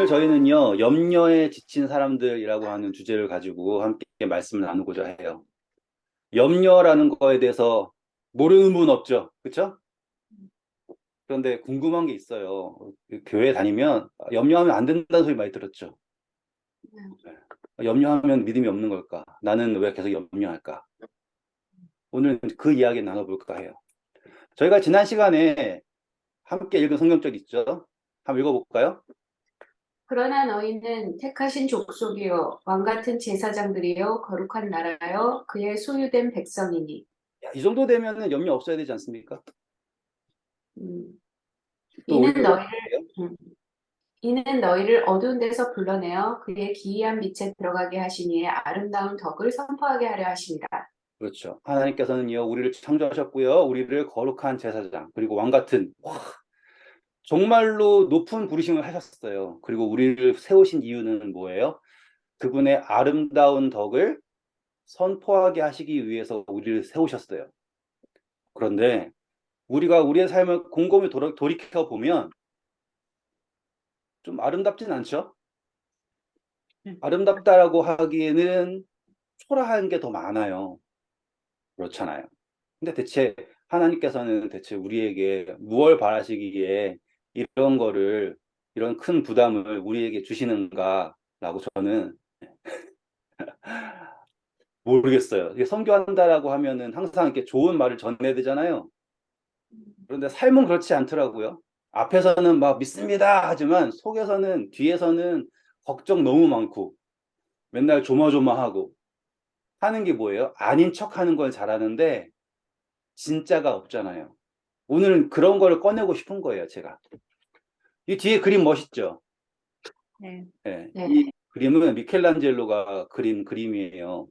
저희는요, 염려에 지친 사람들이라고 하는 주제를 가지고 함께 말씀을 나누고자 해요. 염려라는 거에 대해서 모르는 분 없죠? 그쵸? 그런데 궁금한 게 있어요. 그 교회 다니면 염려하면 안 된다는 소리 많이 들었죠? 염려하면 믿음이 없는 걸까? 나는 왜 계속 염려할까? 오늘 그 이야기 나눠볼까 해요. 저희가 지난 시간에 함께 읽은 성경적 있죠? 한번 읽어볼까요? 그러나 너희는 택하신 족속이요 왕 같은 제사장들이요 거룩한 나라요 그의 소유된 백성이니. 야, 이 정도 되면은 염려 없어야 되지 않습니까? 음, 또 이는 너희를 읽어볼게요. 음, 이는 너희를 어두운 데서 불러내어 그의 기이한 빛에 들어가게 하신 이의 아름다운 덕을 선포하게 하려 하심이라. 그렇죠. 하나님께서는요, 우리를 창조하셨고요, 우리를 거룩한 제사장, 그리고 왕 같은, 와, 정말로 높은 부르심을 하셨어요. 그리고 우리를 세우신 이유는 뭐예요? 그분의 아름다운 덕을 선포하게 하시기 위해서 우리를 세우셨어요. 그런데 우리가 우리의 삶을 곰곰이 돌이켜 보면 좀 아름답진 않죠? 아름답다라고 하기에는 초라한 게 더 많아요. 그렇잖아요. 근데 대체 하나님께서는 대체 우리에게 무엇을 바라시기에 이런 거를, 이런 큰 부담을 우리에게 주시는가라고 저는 모르겠어요. 이게 선교한다라고 하면은 항상 이렇게 좋은 말을 전해야 되잖아요. 그런데 삶은 그렇지 않더라고요. 앞에서는 막 믿습니다 하지만 속에서는, 뒤에서는 걱정 너무 많고 맨날 조마조마하고 하는 게 뭐예요? 아닌 척 하는 걸 잘하는데 진짜가 없잖아요. 오늘은 그런 걸 꺼내고 싶은 거예요, 제가. 이 뒤에 그림 멋있죠? 네. 예, 네. 이 그림은 미켈란젤로가 그린 그림이에요.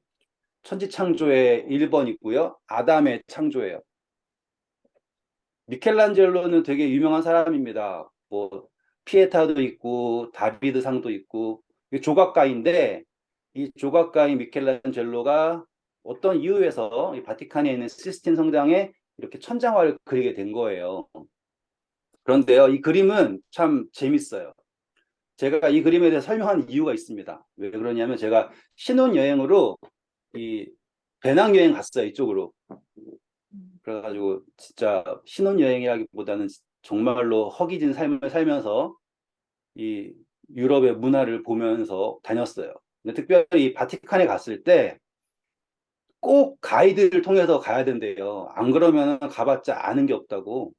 천지창조의 1번 있고요. 아담의 창조예요. 미켈란젤로는 되게 유명한 사람입니다. 뭐 피에타도 있고 다비드상도 있고 조각가인데 이 조각가인 미켈란젤로가 어떤 이유에서 이 바티칸에 있는 시스틴 성당에 이렇게 천장화를 그리게 된 거예요. 그런데요, 이 그림은 참 재밌어요. 제가 이 그림에 대해 설명하는 이유가 있습니다. 왜 그러냐면 제가 신혼여행으로 이 배낭여행 갔어요, 이쪽으로. 그래가지고 진짜 신혼여행이라기보다는 정말로 허기진 삶을 살면서 이 유럽의 문화를 보면서 다녔어요. 근데 특별히 이 바티칸에 갔을 때 꼭 가이드를 통해서 가야 된대요. 안 그러면 가봤자 아는 게 없다고.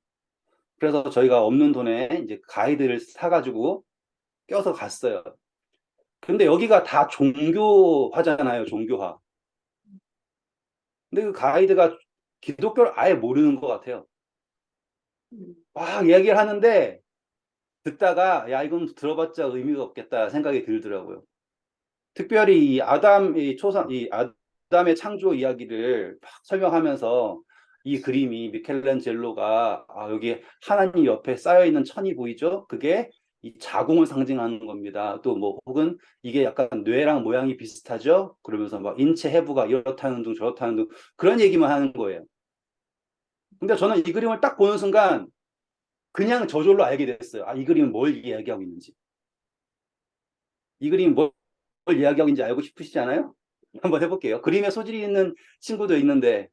그래서 저희가 없는 돈에 이제 가이드를 사가지고 껴서 갔어요. 근데 여기가 다 종교화잖아요, 종교화. 근데 그 가이드가 기독교를 아예 모르는 것 같아요. 음, 막 이야기를 하는데 듣다가 야, 이건 들어봤자 의미가 없겠다 생각이 들더라고요. 특별히 이 아담, 이 초상, 이 아담의 창조 이야기를 막 설명하면서 이 그림이 미켈란젤로가 여기 하나님 옆에 쌓여 있는 천이 보이죠? 그게 이 자궁을 상징하는 겁니다. 또 뭐 혹은 이게 약간 뇌랑 모양이 비슷하죠? 그러면서 막 인체 해부가 이렇다는 둥 저렇다는 둥 그런 얘기만 하는 거예요. 근데 저는 이 그림을 딱 보는 순간 그냥 저절로 알게 됐어요. 이 그림은 뭘 이야기하고 있는지. 이 그림이 뭘 이야기하고 있는지 알고 싶으시지 않아요? 한번 해볼게요. 그림에 소질이 있는 친구도 있는데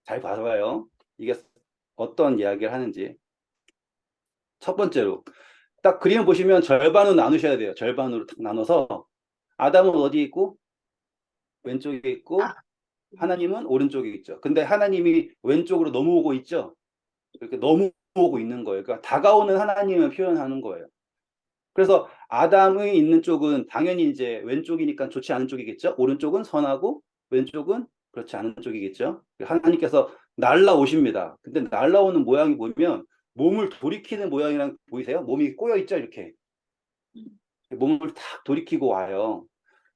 잘 봐봐요. 이게 어떤 이야기를 하는지. 첫 번째로 딱 그림 보시면 절반으로 나누셔야 돼요. 절반으로 딱 나눠서 아담은 어디 있고 왼쪽에 있고 하나님은 오른쪽에 있죠. 근데 하나님이 왼쪽으로 넘어오고 있죠. 이렇게 넘어오고 있는 거예요. 그러니까 다가오는 하나님을 표현하는 거예요. 그래서 아담의 있는 쪽은 당연히 이제 왼쪽이니까 좋지 않은 쪽이겠죠. 오른쪽은 선하고 왼쪽은 그렇지 않은 쪽이겠죠. 하나님께서 날라오십니다. 근데 날라오는 모양이 보면 몸을 돌이키는 모양이랑 보이세요? 몸이 꼬여 있죠, 이렇게. 몸을 탁 돌이키고 와요.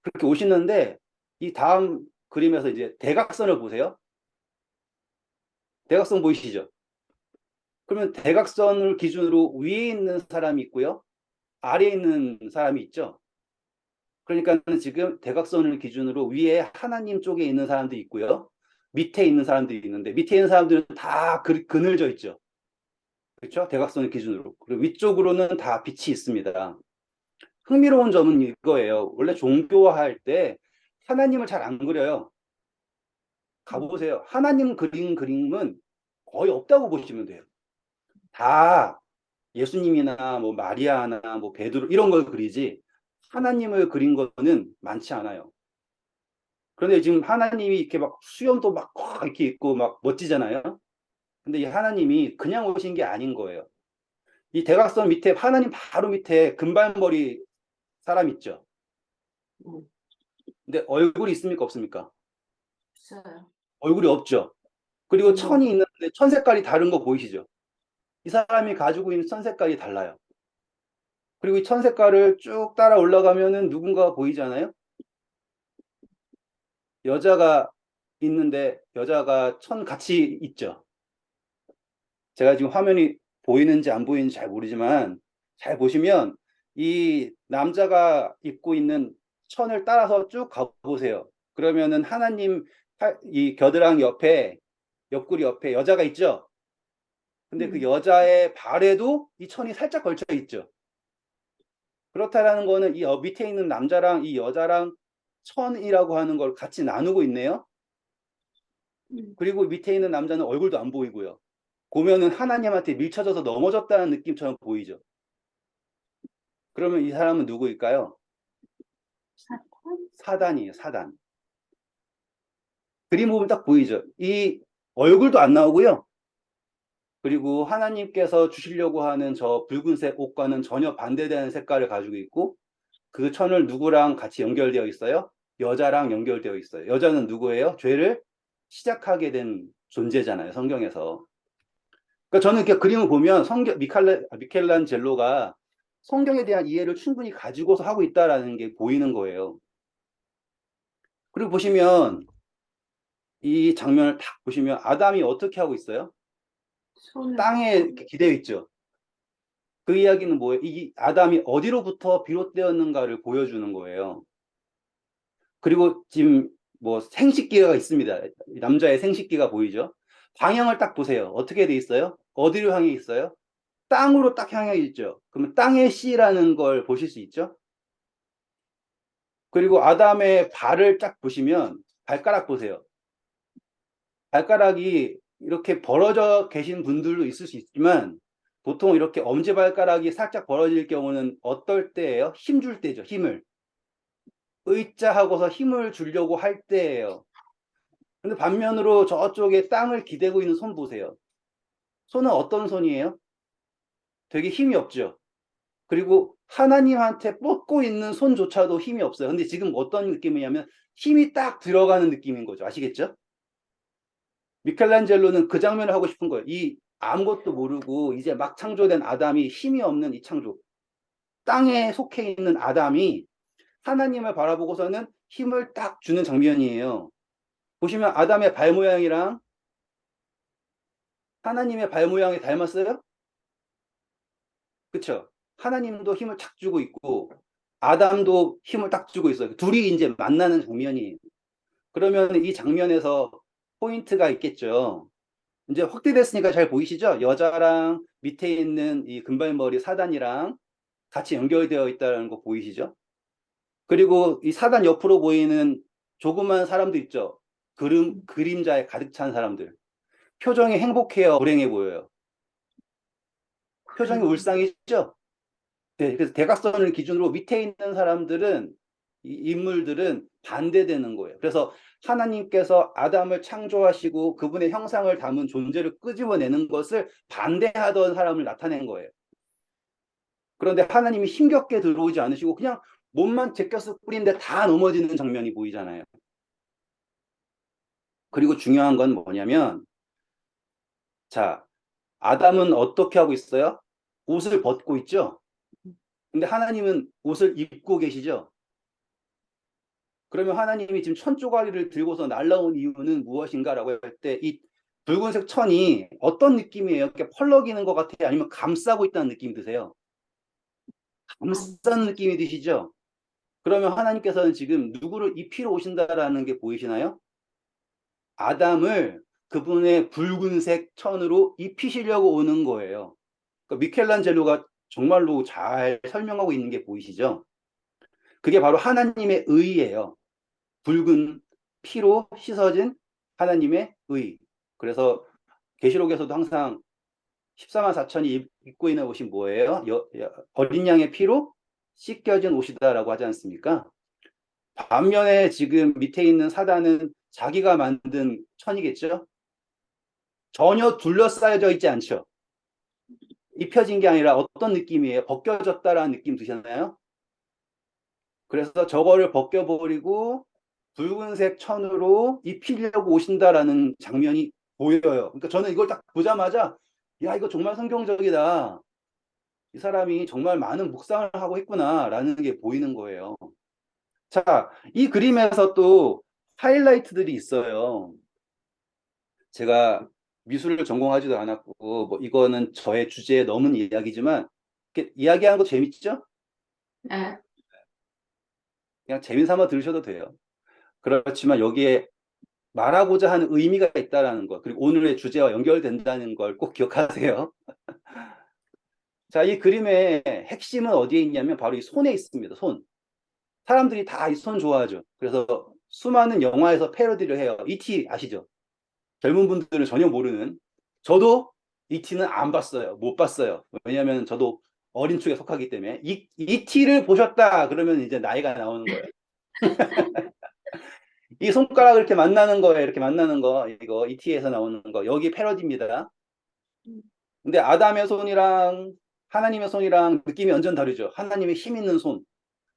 그렇게 오시는데 이 다음 그림에서 이제 대각선을 보세요. 대각선 보이시죠? 그러면 대각선을 기준으로 위에 있는 사람이 있고요. 아래에 있는 사람이 있죠. 그러니까 지금 대각선을 기준으로 위에 하나님 쪽에 있는 사람도 있고요. 밑에 있는 사람들이 있는데 밑에 있는 사람들은 다 그늘져 있죠. 그렇죠? 대각선을 기준으로. 그리고 위쪽으로는 다 빛이 있습니다. 흥미로운 점은 이거예요. 원래 종교화할 때 하나님을 잘 안 그려요. 가보세요. 하나님 그린 그림은 거의 없다고 보시면 돼요. 다 예수님이나 뭐 마리아나 뭐 베드로 이런 걸 그리지 하나님을 그린 거는 많지 않아요. 그런데 지금 하나님이 이렇게 막 수염도 막 이렇게 있고 막 멋지잖아요. 근데 이 하나님이 그냥 오신 게 아닌 거예요. 이 대각선 밑에 하나님 바로 밑에 금발머리 사람 있죠. 음, 근데 얼굴이 있습니까 없습니까? 없어요. 얼굴이 없죠. 그리고 음, 천이 있는데 천 색깔이 다른 거 보이시죠? 이 사람이 가지고 있는 천 색깔이 달라요. 그리고 이 천 색깔을 쭉 따라 올라가면은 누군가가 보이잖아요. 여자가 있는데 여자가 천 같이 있죠. 제가 지금 화면이 보이는지 안 보이는지 잘 모르지만 잘 보시면 이 남자가 입고 있는 천을 따라서 쭉 가보세요. 그러면은 하나님 이 겨드랑이 옆에 옆구리 옆에 여자가 있죠. 근데 그 음, 여자의 발에도 이 천이 살짝 걸쳐 있죠. 그렇다라는 거는 이 밑에 있는 남자랑 이 여자랑 천이라고 하는 걸 같이 나누고 있네요. 음, 그리고 밑에 있는 남자는 얼굴도 안 보이고요. 보면은 하나님한테 밀쳐져서 넘어졌다는 느낌처럼 보이죠. 그러면 이 사람은 누구일까요? 사탄? 사단이에요, 사단. 그림 보면 딱 보이죠. 이 얼굴도 안 나오고요. 그리고 하나님께서 주시려고 하는 저 붉은색 옷과는 전혀 반대되는 색깔을 가지고 있고 그 천을 누구랑 같이 연결되어 있어요? 여자랑 연결되어 있어요. 여자는 누구예요? 죄를 시작하게 된 존재잖아요, 성경에서. 그러니까 저는 이렇게 그림을 보면 미켈란젤로가 성경에 대한 이해를 충분히 가지고서 하고 있다라는 게 보이는 거예요. 그리고 보시면 이 장면을 딱 보시면 아담이 어떻게 하고 있어요? 손을, 땅에 이렇게 기대어 있죠. 그 이야기는 뭐예요? 이 아담이 어디로부터 비롯되었는가를 보여주는 거예요. 그리고 지금 뭐 생식기가 있습니다. 남자의 생식기가 보이죠? 방향을 딱 보세요. 어떻게 돼 있어요? 어디로 향해 있어요? 땅으로 딱 향해 있죠. 그러면 땅의 씨라는 걸 보실 수 있죠? 그리고 아담의 발을 딱 보시면 발가락 보세요. 발가락이 이렇게 벌어져 계신 분들도 있을 수 있지만 보통 이렇게 엄지발가락이 살짝 벌어질 경우는 어떨 때예요? 힘 줄 때죠. 힘을. 의자 하고서 힘을 주려고 할 때예요. 근데 반면으로 저쪽에 땅을 기대고 있는 손 보세요. 손은 어떤 손이에요? 되게 힘이 없죠. 그리고 하나님한테 뻗고 있는 손조차도 힘이 없어요. 근데 지금 어떤 느낌이냐면 힘이 딱 들어가는 느낌인 거죠. 아시겠죠? 미켈란젤로는 그 장면을 하고 싶은 거예요. 이 아무것도 모르고 이제 막 창조된 아담이 힘이 없는 이 창조. 땅에 속해 있는 아담이 하나님을 바라보고서는 힘을 딱 주는 장면이에요. 보시면 아담의 발 모양이랑 하나님의 발 모양이 닮았어요? 그쵸? 하나님도 힘을 탁 주고 있고 아담도 힘을 딱 주고 있어요. 둘이 이제 만나는 장면이에요. 그러면 이 장면에서 포인트가 있겠죠. 이제 확대됐으니까 잘 보이시죠? 여자랑 밑에 있는 이 금발머리 사단이랑 같이 연결되어 있다는 거 보이시죠? 그리고 이 사단 옆으로 보이는 조그만 사람도 있죠. 그림자에 가득 찬 사람들. 표정이 행복해요, 불행해 보여요. 표정이 그래요. 울상이죠? 네, 그래서 대각선을 기준으로 밑에 있는 사람들은, 이 인물들은 반대되는 거예요. 그래서 하나님께서 아담을 창조하시고 그분의 형상을 담은 존재를 끄집어내는 것을 반대하던 사람을 나타낸 거예요. 그런데 하나님이 힘겹게 들어오지 않으시고 그냥 몸만 제껴서 뿌린데 다 넘어지는 장면이 보이잖아요. 그리고 중요한 건 뭐냐면, 자, 아담은 어떻게 하고 있어요? 옷을 벗고 있죠? 근데 하나님은 옷을 입고 계시죠? 그러면 하나님이 지금 천 조각이를 들고서 날라온 이유는 무엇인가라고 할 때 이 붉은색 천이 어떤 느낌이에요? 이렇게 펄럭이는 것 같아요? 아니면 감싸고 있다는 느낌이 드세요? 감, 감싸는 느낌이 드시죠? 그러면 하나님께서는 지금 누구를 입히러 오신다라는 게 보이시나요? 아담을 그분의 붉은색 천으로 입히시려고 오는 거예요. 그러니까 미켈란젤로가 정말로 잘 설명하고 있는 게 보이시죠? 그게 바로 하나님의 의예요. 붉은 피로 씻어진 하나님의 의. 그래서 계시록에서도 항상 14만 4천이 입고 있는 옷이 뭐예요? 어린 양의 피로 씻겨진 옷이다라고 하지 않습니까? 반면에 지금 밑에 있는 사단은 자기가 만든 천이겠죠? 전혀 둘러싸여져 있지 않죠. 입혀진 게 아니라 어떤 느낌이에요? 벗겨졌다라는 느낌 드셨나요? 그래서 저거를 벗겨버리고 붉은색 천으로 입히려고 오신다라는 장면이 보여요. 그러니까 저는 이걸 딱 보자마자 야, 이거 정말 성경적이다. 이 사람이 정말 많은 묵상을 하고 있구나라는 게 보이는 거예요. 자, 이 그림에서 또 하이라이트들이 있어요. 제가 미술을 전공하지도 않았고, 뭐 이거는 저의 주제에 넘은 이야기지만, 이렇게 이야기하는 거 재밌죠? 네. 그냥 재미삼아 들으셔도 돼요. 그렇지만 여기에 말하고자 하는 의미가 있다라는 것, 그리고 오늘의 주제와 연결된다는 걸 꼭 기억하세요. 자, 이 그림의 핵심은 어디에 있냐면 바로 이 손에 있습니다. 손. 사람들이 다 이 손 좋아하죠. 그래서 수많은 영화에서 패러디를 해요. E.T. 아시죠? 젊은 분들은 전혀 모르는. 저도 E.T.는 안 봤어요. 못 봤어요. 왜냐하면 저도 어린 축에 속하기 때문에. E.T.를 보셨다 그러면 이제 나이가 나오는 거예요. 이 손가락을 이렇게 만나는 거예요. 이렇게 만나는 거. 이거 E.T.에서 나오는 거. 여기 패러디입니다. 근데 아담의 손이랑 하나님의 손이랑 느낌이 완전 다르죠. 하나님의 힘 있는 손.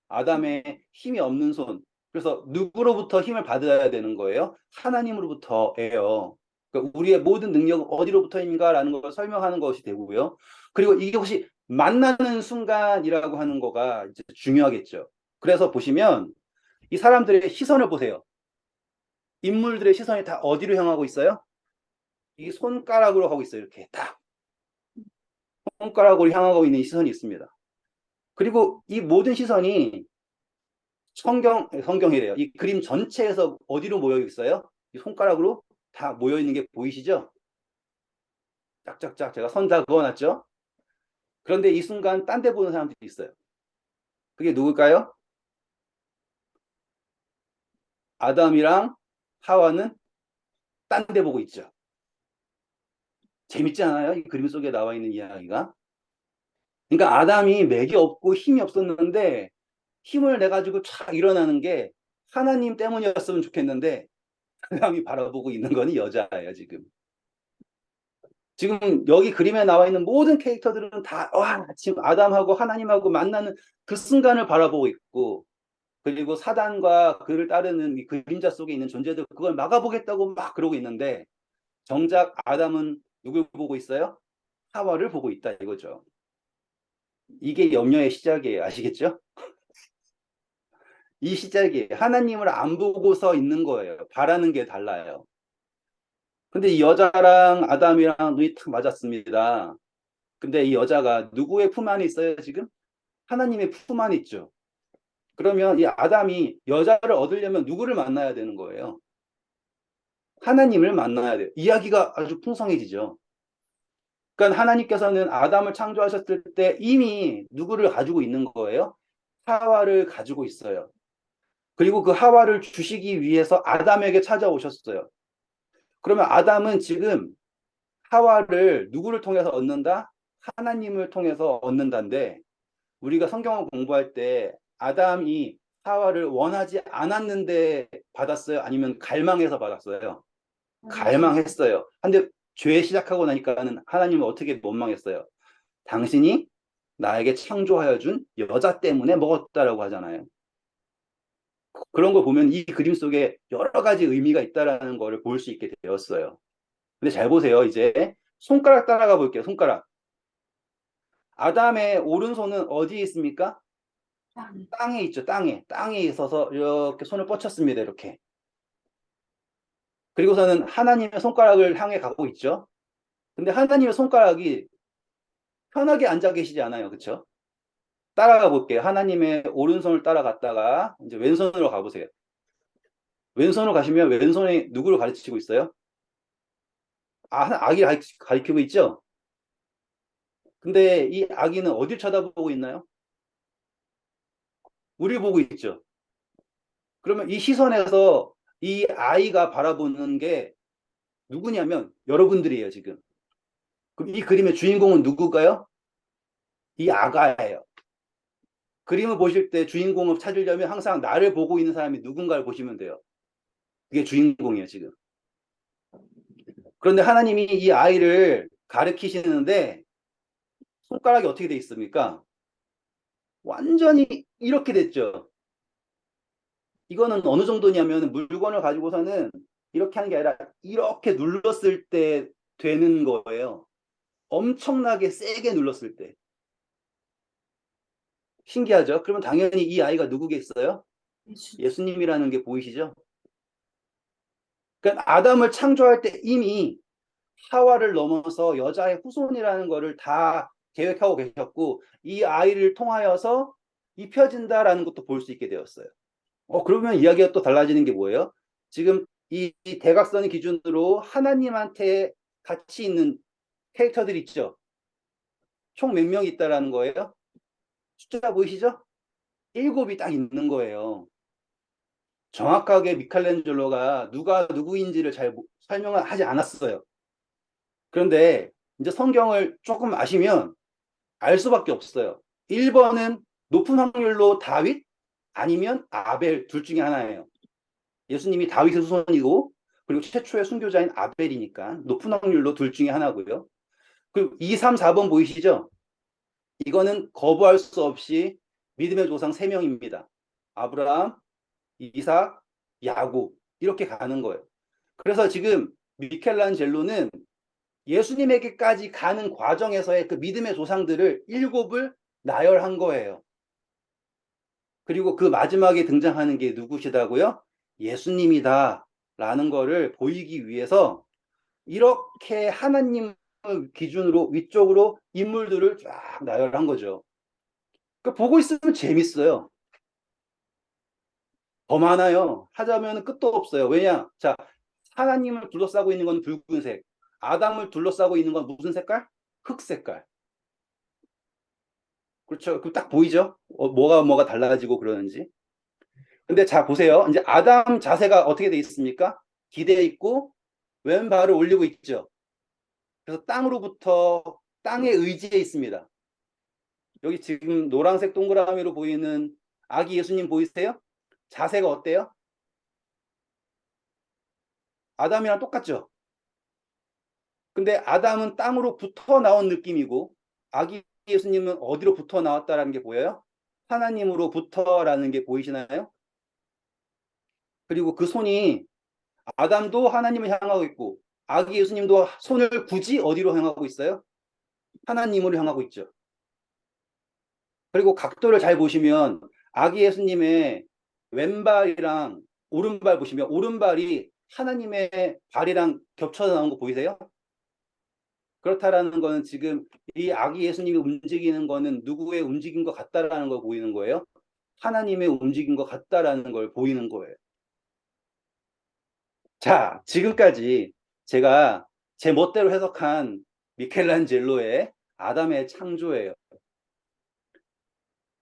아담의 힘이 없는 손. 그래서 누구로부터 힘을 받아야 되는 거예요? 하나님으로부터예요. 그러니까 우리의 모든 능력은 어디로부터인가라는 걸 설명하는 것이 되고요. 그리고 이게 혹시 만나는 순간이라고 하는 거가 이제 중요하겠죠. 그래서 보시면 이 사람들의 시선을 보세요. 인물들의 시선이 다 어디로 향하고 있어요? 이 손가락으로 하고 있어요. 이렇게 딱 손가락으로 향하고 있는 시선이 있습니다. 그리고 이 모든 시선이 성경이래요. 이 그림 전체에서 어디로 모여 있어요? 이 손가락으로 다 모여 있는 게 보이시죠? 짝짝짝 제가 선 다 그어놨죠? 그런데 이 순간 딴 데 보는 사람들이 있어요. 그게 누굴까요? 아담이랑 하와는 딴 데 보고 있죠. 재밌지 않아요? 이 그림 속에 나와 있는 이야기가. 그러니까 아담이 맥이 없고 힘이 없었는데 힘을 내 가지고 촥 일어나는 게 하나님 때문이었으면 좋겠는데 아담이 바라보고 있는 건 여자예요, 지금. 지금 여기 그림에 나와 있는 모든 캐릭터들은 다, 와, 지금 아담하고 하나님하고 만나는 그 순간을 바라보고 있고, 그리고 사단과 그를 따르는 이 그림자 속에 있는 존재들, 그걸 막아보겠다고 막 그러고 있는데, 정작 아담은 누굴 보고 있어요? 하와를 보고 있다 이거죠. 이게 염려의 시작이에요. 아시겠죠? 이 시작이에요. 하나님을 안 보고서 있는 거예요. 바라는 게 달라요. 근데 이 여자랑 아담이랑 눈이 탁 맞았습니다. 근데 이 여자가 누구의 품 안에 있어요, 지금? 하나님의 품 안에 있죠. 그러면 이 아담이 여자를 얻으려면 누구를 만나야 되는 거예요? 하나님을 만나야 돼요. 이야기가 아주 풍성해지죠. 그러니까 하나님께서는 아담을 창조하셨을 때 이미 누구를 가지고 있는 거예요? 하와를 가지고 있어요. 그리고 그 하와를 주시기 위해서 아담에게 찾아오셨어요. 그러면 아담은 지금 하와를 누구를 통해서 얻는다? 하나님을 통해서 얻는다인데 우리가 성경을 공부할 때 아담이 하와를 원하지 않았는데 받았어요? 아니면 갈망해서 받았어요? 갈망했어요. 근데 죄 시작하고 나니까는 하나님은 어떻게 원망했어요? 당신이 나에게 창조하여 준 여자 때문에 먹었다라고 하잖아요. 그런 걸 보면 이 그림 속에 여러 가지 의미가 있다라는 거를 볼 수 있게 되었어요. 근데 잘 보세요. 이제 손가락 따라가 볼게요. 손가락. 아담의 오른손은 어디에 있습니까? 땅에 있죠. 땅에. 땅에 있어서 이렇게 손을 뻗쳤습니다. 이렇게. 그리고서는 하나님의 손가락을 향해 가고 있죠. 근데 하나님의 손가락이 편하게 앉아 계시지 않아요. 그렇죠? 따라가 볼게요. 하나님의 오른손을 따라갔다가 이제 왼손으로 가보세요. 왼손으로 가시면 왼손에 누구를 가르치고 있어요? 아기를 가리키고 있죠? 근데 이 아기는 어딜 쳐다보고 있나요? 우리 보고 있죠. 그러면 이 시선에서 이 아이가 바라보는 게 누구냐면 여러분들이에요, 지금. 그럼 이 그림의 주인공은 누구가요? 이 아가예요. 그림을 보실 때 주인공을 찾으려면 항상 나를 보고 있는 사람이 누군가를 보시면 돼요. 그게 주인공이에요, 지금. 그런데 하나님이 이 아이를 가르치시는데 손가락이 어떻게 돼 있습니까? 완전히 이렇게 됐죠. 이거는 어느 정도냐면 물건을 가지고서는 이렇게 하는 게 아니라 이렇게 눌렀을 때 되는 거예요. 엄청나게 세게 눌렀을 때. 신기하죠? 그러면 당연히 이 아이가 누구겠어요? 예수. 예수님이라는 게 보이시죠? 그러니까 아담을 창조할 때 이미 하와를 넘어서 여자의 후손이라는 거를 다 계획하고 계셨고 이 아이를 통하여서 입혀진다라는 것도 볼 수 있게 되었어요. 그러면 이야기가 또 달라지는 게 뭐예요? 지금 이 대각선의 기준으로 하나님한테 같이 있는 캐릭터들이 있죠. 총 몇 명이 있다라는 거예요? 숫자 보이시죠? 7이 딱 있는 거예요. 정확하게 미켈란젤로가 누가 누구인지를 잘 설명을 하지 않았어요. 그런데 이제 성경을 조금 아시면 알 수밖에 없어요. 1번은 높은 확률로 다윗 아니면 아벨 둘 중에 하나예요. 예수님이 다윗의 후손이고 그리고 최초의 순교자인 아벨이니까 높은 확률로 둘 중에 하나고요. 그리고 2, 3, 4번 보이시죠? 이거는 거부할 수 없이 믿음의 조상 3명입니다. 아브라함, 이삭, 야곱 이렇게 가는 거예요. 그래서 지금 미켈란젤로는 예수님에게까지 가는 과정에서의 그 믿음의 조상들을 7을 나열한 거예요. 그리고 그 마지막에 등장하는 게 누구시다고요? 예수님이다 라는 거를 보이기 위해서 이렇게 하나님을 기준으로 위쪽으로 인물들을 쫙 나열한 거죠. 그러니까 보고 있으면 재밌어요. 더 많아요. 하자면 끝도 없어요. 왜냐? 자, 하나님을 둘러싸고 있는 건 붉은색. 아담을 둘러싸고 있는 건 무슨 색깔? 흑 색깔. 그렇죠. 그 딱 보이죠? 뭐가 달라지고 그러는지. 근데 자, 보세요. 이제 아담 자세가 어떻게 돼 있습니까? 기대어 있고, 왼발을 올리고 있죠. 그래서 땅으로부터 땅에 의지해 있습니다. 여기 지금 노란색 동그라미로 보이는 아기 예수님 보이세요? 자세가 어때요? 아담이랑 똑같죠? 근데 아담은 땅으로부터 나온 느낌이고, 아기 예수님은 어디로부터 나왔다라는 게 보여요? 하나님으로부터라는 게 보이시나요? 그리고 그 손이 아담도 하나님을 향하고 있고, 아기 예수님도 손을 굳이 어디로 향하고 있어요? 하나님으로 향하고 있죠. 그리고 각도를 잘 보시면 아기 예수님의 왼발이랑 오른발 보시면 오른발이 하나님의 발이랑 겹쳐서 나온 거 보이세요? 그렇다라는 거는 지금 이 아기 예수님이 움직이는 거는 누구의 움직인 것 같다라는 걸 보이는 거예요. 하나님의 움직인 것 같다라는 걸 보이는 거예요. 자, 지금까지 제가 제 멋대로 해석한 미켈란젤로의 아담의 창조예요.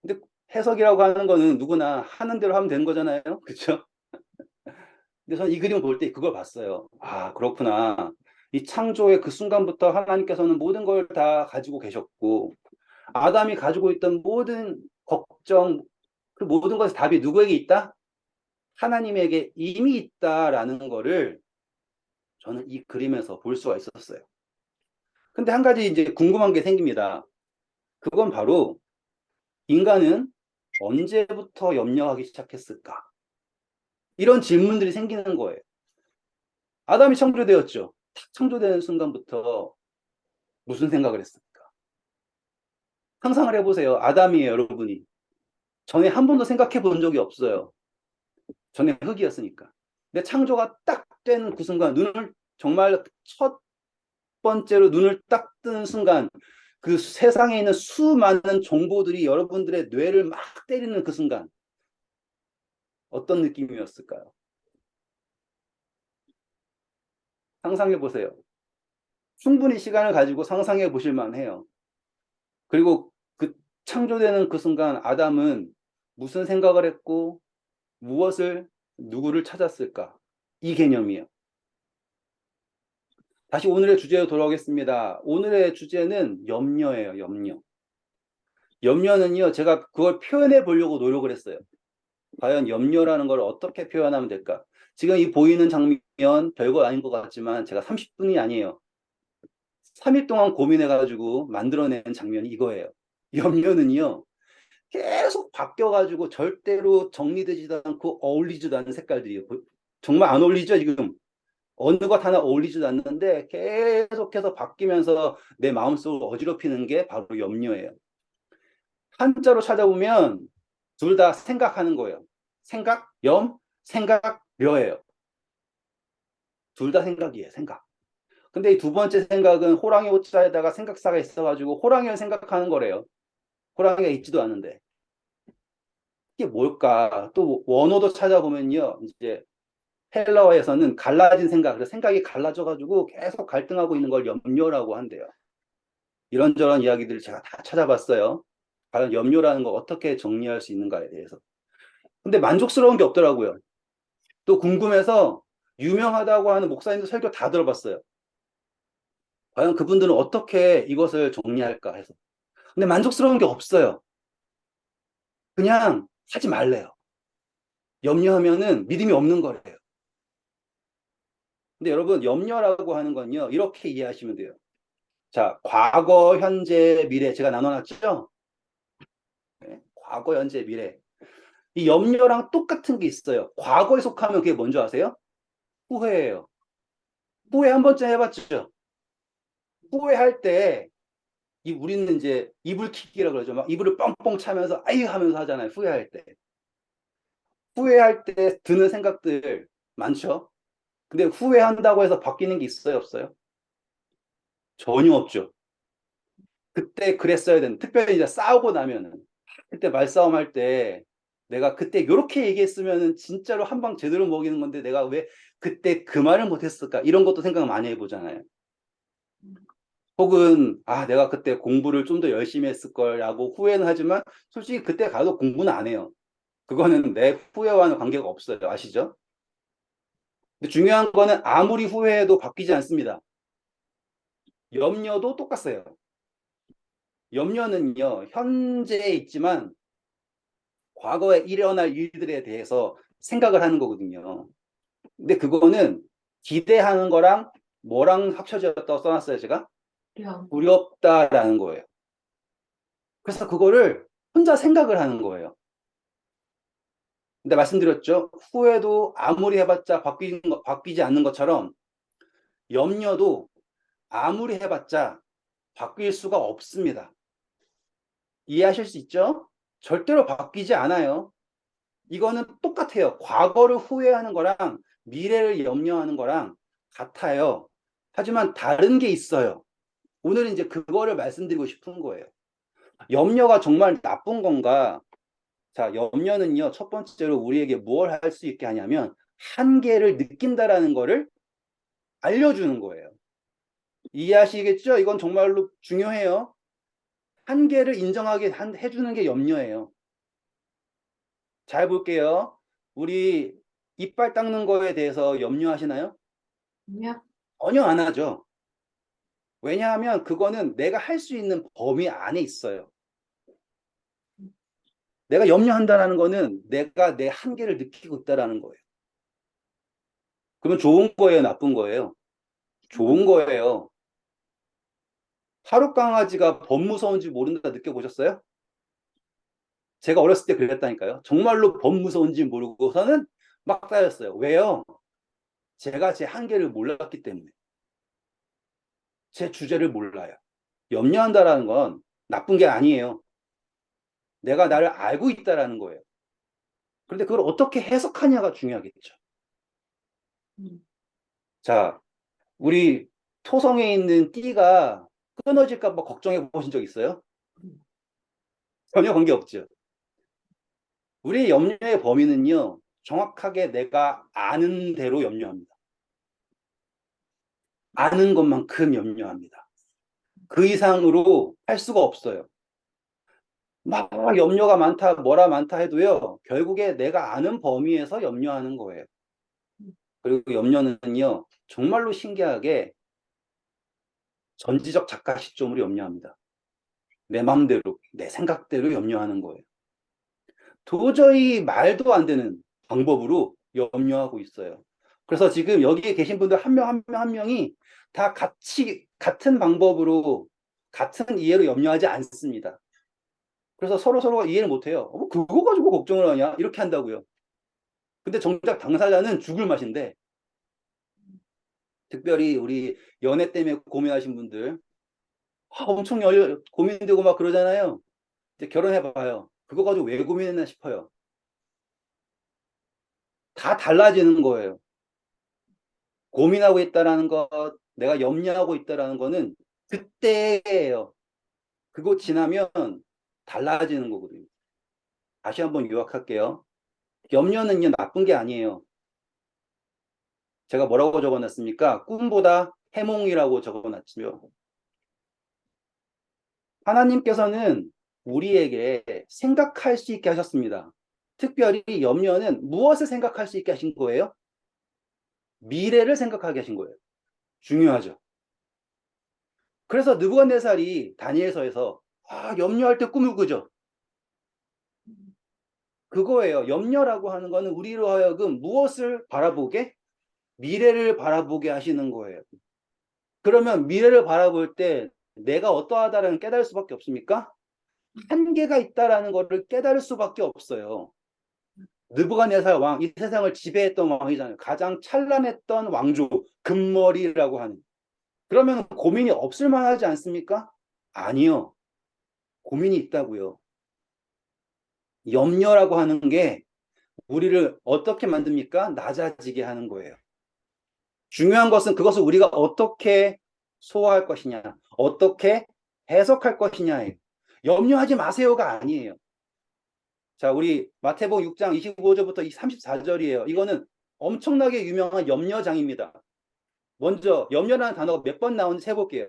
근데 해석이라고 하는 거는 누구나 하는 대로 하면 되는 거잖아요. 그렇죠? 근데 저는 이 그림을 볼 때 그걸 봤어요. 아, 그렇구나. 이 창조의 그 순간부터 하나님께서는 모든 걸 다 가지고 계셨고, 아담이 가지고 있던 모든 걱정, 그 모든 것의 답이 누구에게 있다? 하나님에게 이미 있다라는 거를 저는 이 그림에서 볼 수가 있었어요. 근데 한 가지 이제 궁금한 게 생깁니다. 그건 바로 인간은 언제부터 염려하기 시작했을까? 이런 질문들이 생기는 거예요. 아담이 창조되었죠. 탁 창조되는 순간부터 무슨 생각을 했습니까? 상상을 해보세요. 아담이에요, 여러분이. 전에 한 번도 생각해 본 적이 없어요. 전에 흙이었으니까. 근데 창조가 딱 된 그 순간, 눈을 정말 첫 번째로 눈을 딱 뜨는 순간, 그 세상에 있는 수많은 정보들이 여러분들의 뇌를 막 때리는 그 순간, 어떤 느낌이었을까요? 상상해 보세요. 충분히 시간을 가지고 상상해 보실 만해요. 그리고 그 창조되는 그 순간 아담은 무슨 생각을 했고 무엇을 누구를 찾았을까? 이 개념이에요. 다시 오늘의 주제로 돌아오겠습니다. 오늘의 주제는 염려예요. 염려. 염려는요, 제가 그걸 표현해 보려고 노력을 했어요. 과연 염려라는 걸 어떻게 표현하면 될까? 지금 이 보이는 장면 별거 아닌 것 같지만 제가 30분이 아니에요. 3일 동안 고민해가지고 만들어낸 장면이 이거예요. 염려는요, 계속 바뀌어가지고 절대로 정리되지도 않고 어울리지도 않는 색깔들이에요. 정말 안 어울리죠, 지금? 어느 것 하나 어울리지도 않는데 계속해서 바뀌면서 내 마음속을 어지럽히는 게 바로 염려예요. 한자로 찾아보면 둘 다 생각하는 거예요. 생각, 생각려예요. 둘 다 생각이에요, 생각. 근데 이 두 번째 생각은 호랑이 호자에다가 생각사가 있어가지고 호랑이를 생각하는 거래요. 호랑이가 있지도 않은데. 이게 뭘까? 또 원어도 찾아보면요. 이제 헬라어에서는 갈라진 생각, 그래서 생각이 갈라져가지고 계속 갈등하고 있는 걸 염려라고 한대요. 이런저런 이야기들을 제가 다 찾아봤어요. 과연 염려라는 걸 어떻게 정리할 수 있는가에 대해서. 근데 만족스러운 게 없더라고요. 또 궁금해서 유명하다고 하는 목사님들 설교 다 들어봤어요. 과연 그분들은 어떻게 이것을 정리할까 해서. 근데 만족스러운 게 없어요. 그냥 하지 말래요. 염려하면은 믿음이 없는 거래요. 근데 여러분, 염려라고 하는 건요, 이렇게 이해하시면 돼요. 자, 과거, 현재, 미래 제가 나눠놨죠? 네, 과거, 현재, 미래. 이 염려랑 똑같은 게 있어요. 과거에 속하면 그게 뭔지 아세요? 후회예요. 후회 한 번쯤 해봤죠? 후회할 때, 우리는 이제 이불킥이라고 그러죠. 막 이불을 뻥뻥 차면서 아유 하면서 하잖아요. 후회할 때. 후회할 때 드는 생각들 많죠? 근데 후회한다고 해서 바뀌는 게 있어요, 없어요? 전혀 없죠. 그때 그랬어야 되는, 특별히 이제 싸우고 나면은, 그때 말싸움 할 때, 내가 그때 이렇게 얘기했으면은 진짜로 한 방 제대로 먹이는 건데 내가 왜 그때 그 말을 못했을까? 이런 것도 생각 많이 해보잖아요. 혹은, 아, 내가 그때 공부를 좀 더 열심히 했을 거라고 후회는 하지만, 솔직히 그때 가도 공부는 안 해요. 그거는 내 후회와는 관계가 없어요. 아시죠? 근데 중요한 거는 아무리 후회해도 바뀌지 않습니다. 염려도 똑같아요. 염려는요, 현재에 있지만 과거에 일어날 일들에 대해서 생각을 하는 거거든요. 근데 그거는 기대하는 거랑 뭐랑 합쳐졌다고 써놨어요, 제가? 령. 두렵다라는 거예요. 그래서 그거를 혼자 생각을 하는 거예요. 근데 말씀드렸죠? 후회도 아무리 해봤자 바뀌지 않는 것처럼 염려도 아무리 해봤자 바뀔 수가 없습니다. 이해하실 수 있죠? 절대로 바뀌지 않아요. 이거는 똑같아요. 과거를 후회하는 거랑 미래를 염려하는 거랑 같아요. 하지만 다른 게 있어요. 오늘은 이제 그거를 말씀드리고 싶은 거예요. 염려가 정말 나쁜 건가? 자, 염려는요, 첫 번째로 우리에게 뭘 할 수 있게 하냐면 한계를 느낀다라는 거를 알려주는 거예요. 이해하시겠죠? 이건 정말로 중요해요. 한계를 인정하게 해주는 게 염려예요. 잘 볼게요. 우리 이빨 닦는 거에 대해서 염려하시나요? 염려? 전혀 안 하죠. 왜냐하면 그거는 내가 할 수 있는 범위 안에 있어요. 내가 염려한다는 거는 내가 내 한계를 느끼고 있다는 거예요. 그러면 좋은 거예요, 나쁜 거예요? 좋은 거예요. 하루 강아지가 범 무서운지 모른다 느껴보셨어요? 제가 어렸을 때 그랬다니까요. 정말로 범 무서운지 모르고서는 막 따였어요. 왜요? 제가 제 한계를 몰랐기 때문에. 제 주제를 몰라요. 염려한다라는 건 나쁜 게 아니에요. 내가 나를 알고 있다라는 거예요. 그런데 그걸 어떻게 해석하냐가 중요하겠죠. 음. 자, 우리 토성에 있는 띠가 끊어질까 봐 걱정해 보신 적 있어요? 전혀 관계 없죠. 우리의 염려의 범위는요, 정확하게 내가 아는 대로 염려합니다. 아는 것만큼 염려합니다. 그 이상으로 할 수가 없어요. 막 염려가 많다, 뭐라 많다 해도요, 결국에 내가 아는 범위에서 염려하는 거예요. 그리고 염려는요, 정말로 신기하게 전지적 작가 시점으로 염려합니다. 내 마음대로, 내 생각대로 염려하는 거예요. 도저히 말도 안 되는 방법으로 염려하고 있어요. 그래서 지금 여기에 계신 분들 한 명, 한 명, 한 명이 다 같은 방법으로, 같은 이해로 염려하지 않습니다. 그래서 서로가 이해를 못해요. 뭐 그거 가지고 걱정을 하냐? 이렇게 한다고요. 근데 정작 당사자는 죽을 맛인데, 특별히 우리 연애 때문에 고민하신 분들, 엄청 고민되고 막 그러잖아요. 이제 결혼해봐요. 그거 가지고 왜 고민했나 싶어요. 다 달라지는 거예요. 고민하고 있다라는 것, 내가 염려하고 있다라는 거는 그때예요. 그거 지나면 달라지는 거거든요. 다시 한번 요약할게요. 염려는요, 나쁜 게 아니에요. 제가 뭐라고 적어놨습니까? 꿈보다 해몽이라고 적어놨죠. 하나님께서는 우리에게 생각할 수 있게 하셨습니다. 특별히 염려는 무엇을 생각할 수 있게 하신 거예요? 미래를 생각하게 하신 거예요. 중요하죠. 그래서 느부갓네살이 다니엘서에서 염려할 때 꿈을 꾸죠. 그거예요. 염려라고 하는 거는 우리로 하여금 무엇을 바라보게? 미래를 바라보게 하시는 거예요. 그러면 미래를 바라볼 때 내가 어떠하다라는 깨달을 수밖에 없습니까? 한계가 있다라는 것을 깨달을 수밖에 없어요. 느부갓네살 왕, 이 세상을 지배했던 왕이잖아요. 가장 찬란했던 왕조, 금머리라고 하는. 그러면 고민이 없을 만하지 않습니까? 아니요. 고민이 있다고요. 염려라고 하는 게 우리를 어떻게 만듭니까? 낮아지게 하는 거예요. 중요한 것은 그것을 우리가 어떻게 소화할 것이냐, 어떻게 해석할 것이냐예요. 염려하지 마세요가 아니에요. 자, 우리 마태복음 6장 25절부터 34절이에요. 이거는 엄청나게 유명한 염려장입니다. 먼저 염려라는 단어가 몇 번 나오는지 세볼게요.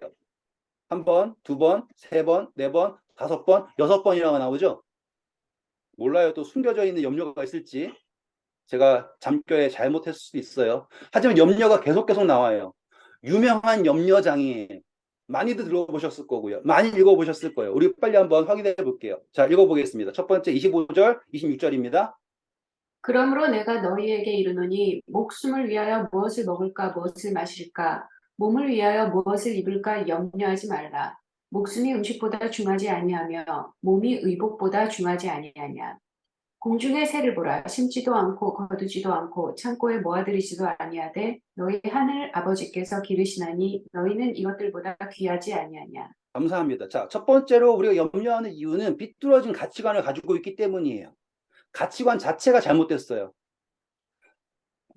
한 번, 두 번, 세 번, 네 번, 다섯 번, 여섯 번이라고 나오죠? 몰라요. 또 숨겨져 있는 염려가 있을지. 제가 잠결에 잘못했을 수도 있어요. 하지만 염려가 계속 나와요. 유명한 염려장이에요. 많이들 들어보셨을 거고요. 많이 읽어보셨을 거예요. 우리 빨리 한번 확인해 볼게요. 자, 읽어보겠습니다. 첫 번째 25절, 26절입니다. 그러므로 내가 너희에게 이르노니 목숨을 위하여 무엇을 먹을까 무엇을 마실까 몸을 위하여 무엇을 입을까 염려하지 말라. 목숨이 음식보다 중하지 아니하며 몸이 의복보다 중하지 아니하냐. 공중의 새를 보라. 심지도 않고 거두지도 않고 창고에 모아들이지도 아니하되 너희 하늘 아버지께서 기르시나니 너희는 이것들보다 귀하지 아니하냐. 감사합니다. 자, 첫 번째로 우리가 염려하는 이유는 비뚤어진 가치관을 가지고 있기 때문이에요. 가치관 자체가 잘못됐어요.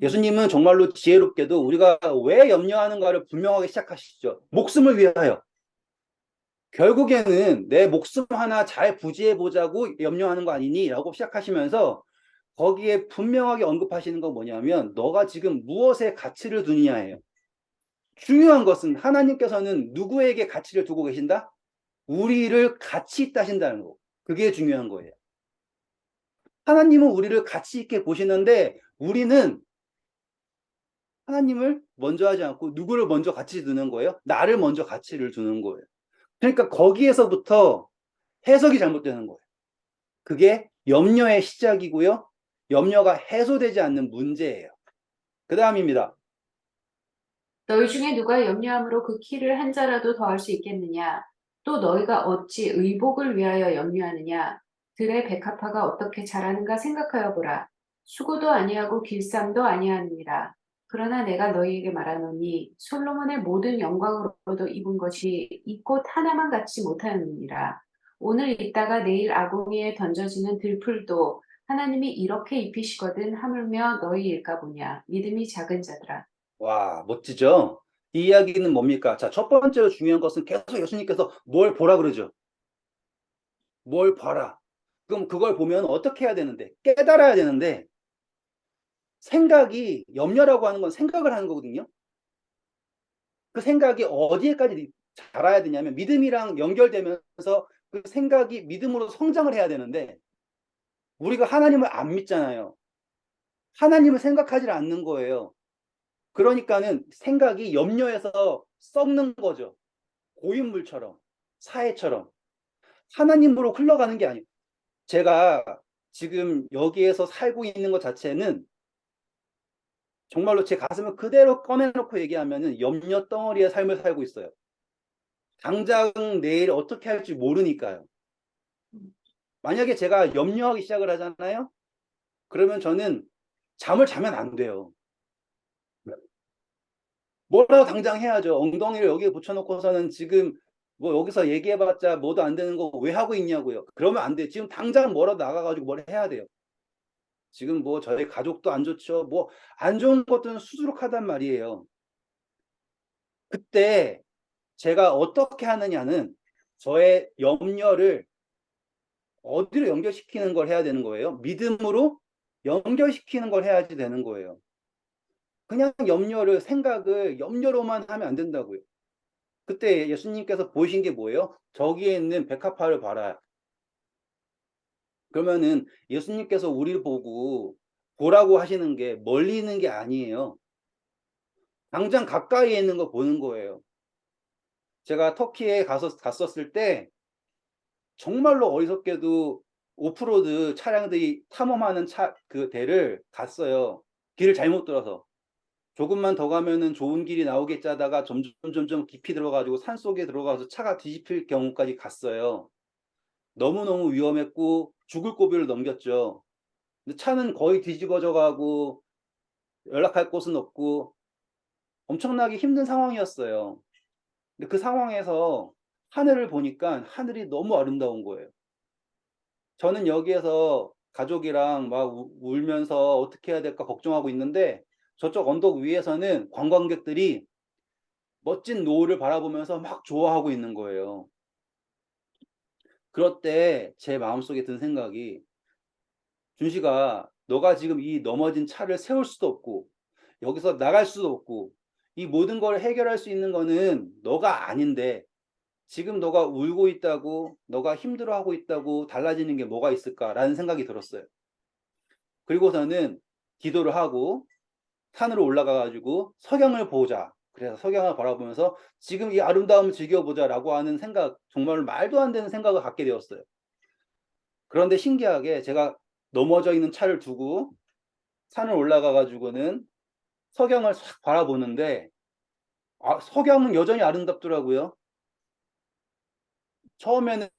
예수님은 정말로 지혜롭게도 우리가 왜 염려하는가를 분명하게 시작하시죠. 목숨을 위하여. 결국에는 내 목숨 하나 잘 부지해보자고 염려하는 거 아니니? 라고 시작하시면서 거기에 분명하게 언급하시는 건 뭐냐면 너가 지금 무엇에 가치를 두느냐예요. 중요한 것은 하나님께서는 누구에게 가치를 두고 계신다? 우리를 가치 있다 하신다는 거. 그게 중요한 거예요. 하나님은 우리를 가치 있게 보시는데 우리는 하나님을 먼저 하지 않고 누구를 먼저 가치 두는 거예요? 나를 먼저 가치를 두는 거예요. 그러니까 거기에서부터 해석이 잘못되는 거예요. 그게 염려의 시작이고요. 염려가 해소되지 않는 문제예요. 그 다음입니다. 너희 중에 누가 염려함으로 그 키를 한 자라도 더할 수 있겠느냐? 또 너희가 어찌 의복을 위하여 염려하느냐? 들의 백합화가 어떻게 자라는가 생각하여 보라. 수고도 아니하고 길쌈도 아니하느니라. 그러나 내가 너희에게 말하노니 솔로몬의 모든 영광으로도 입은 것이 이 꽃 하나만 같지 못하느니라. 오늘 입다가 내일 아궁이에 던져지는 들풀도 하나님이 이렇게 입히시거든 하물며 너희일까 보냐. 믿음이 작은 자들아. 와, 멋지죠? 이 이야기는 뭡니까? 자, 첫 번째로 중요한 것은 계속 예수님께서 뭘 보라 그러죠. 뭘 봐라. 그럼 그걸 보면 어떻게 해야 되는데? 깨달아야 되는데 생각이 염려라고 하는 건 생각을 하는 거거든요. 그 생각이 어디에까지 자라야 되냐면 믿음이랑 연결되면서 그 생각이 믿음으로 성장을 해야 되는데 우리가 하나님을 안 믿잖아요. 하나님을 생각하지 않는 거예요. 그러니까는 생각이 염려해서 썩는 거죠. 고인물처럼, 사해처럼. 하나님으로 흘러가는 게 아니에요. 제가 지금 여기에서 살고 있는 것 자체는 정말로 제 가슴을 그대로 꺼내놓고 얘기하면은 염려 덩어리의 삶을 살고 있어요. 당장 내일 어떻게 할지 모르니까요. 만약에 제가 염려하기 시작을 하잖아요. 그러면 저는 잠을 자면 안 돼요. 뭐라도 당장 해야죠. 엉덩이를 여기에 붙여놓고서는 지금 뭐 여기서 얘기해봤자 뭐도 안 되는 거 왜 하고 있냐고요. 그러면 안 돼. 지금 당장 뭐라도 나가가지고 뭘 해야 돼요. 지금 뭐 저희 가족도 안 좋죠. 뭐 안 좋은 것들은 수두룩하단 말이에요. 그때 제가 어떻게 하느냐는 저의 염려를 어디로 연결시키는 걸 해야 되는 거예요. 믿음으로 연결시키는 걸 해야지 되는 거예요. 그냥 생각을 염려로만 하면 안 된다고요. 그때 예수님께서 보신 게 뭐예요? 저기에 있는 백합화를 봐라. 그러면은 예수님께서 우리를 보고 보라고 하시는 게 멀리 있는 게 아니에요. 당장 가까이에 있는 거 보는 거예요. 제가 터키에 갔었을 때 정말로 어리석게도 오프로드 차량들이 탐험하는 그 대를 갔어요. 길을 잘못 들어서. 조금만 더 가면은 좋은 길이 나오겠지 하다가 점점 깊이 들어가지고 산속에 들어가서 차가 뒤집힐 경우까지 갔어요. 너무너무 위험했고 죽을 고비를 넘겼죠. 근데 차는 거의 뒤집어져 가고 연락할 곳은 없고 엄청나게 힘든 상황이었어요. 근데 그 상황에서 하늘을 보니까 하늘이 너무 아름다운 거예요. 저는 여기에서 가족이랑 막 울면서 어떻게 해야 될까 걱정하고 있는데 저쪽 언덕 위에서는 관광객들이 멋진 노을을 바라보면서 막 좋아하고 있는 거예요. 그럴 때 제 마음속에 든 생각이 준식아, 너가 지금 이 넘어진 차를 세울 수도 없고 여기서 나갈 수도 없고 이 모든 걸 해결할 수 있는 거는 너가 아닌데 지금 너가 울고 있다고 너가 힘들어하고 있다고 달라지는 게 뭐가 있을까라는 생각이 들었어요. 그리고서는 기도를 하고 산으로 올라가 가지고 석양을 보자. 그래서 석양을 바라보면서 지금 이 아름다움을 즐겨보자라고 하는 생각, 정말 말도 안 되는 생각을 갖게 되었어요. 그런데 신기하게 제가 넘어져 있는 차를 두고 산을 올라가 가지고는 석양을 싹 바라보는데 석양은 여전히 아름답더라고요. 처음에는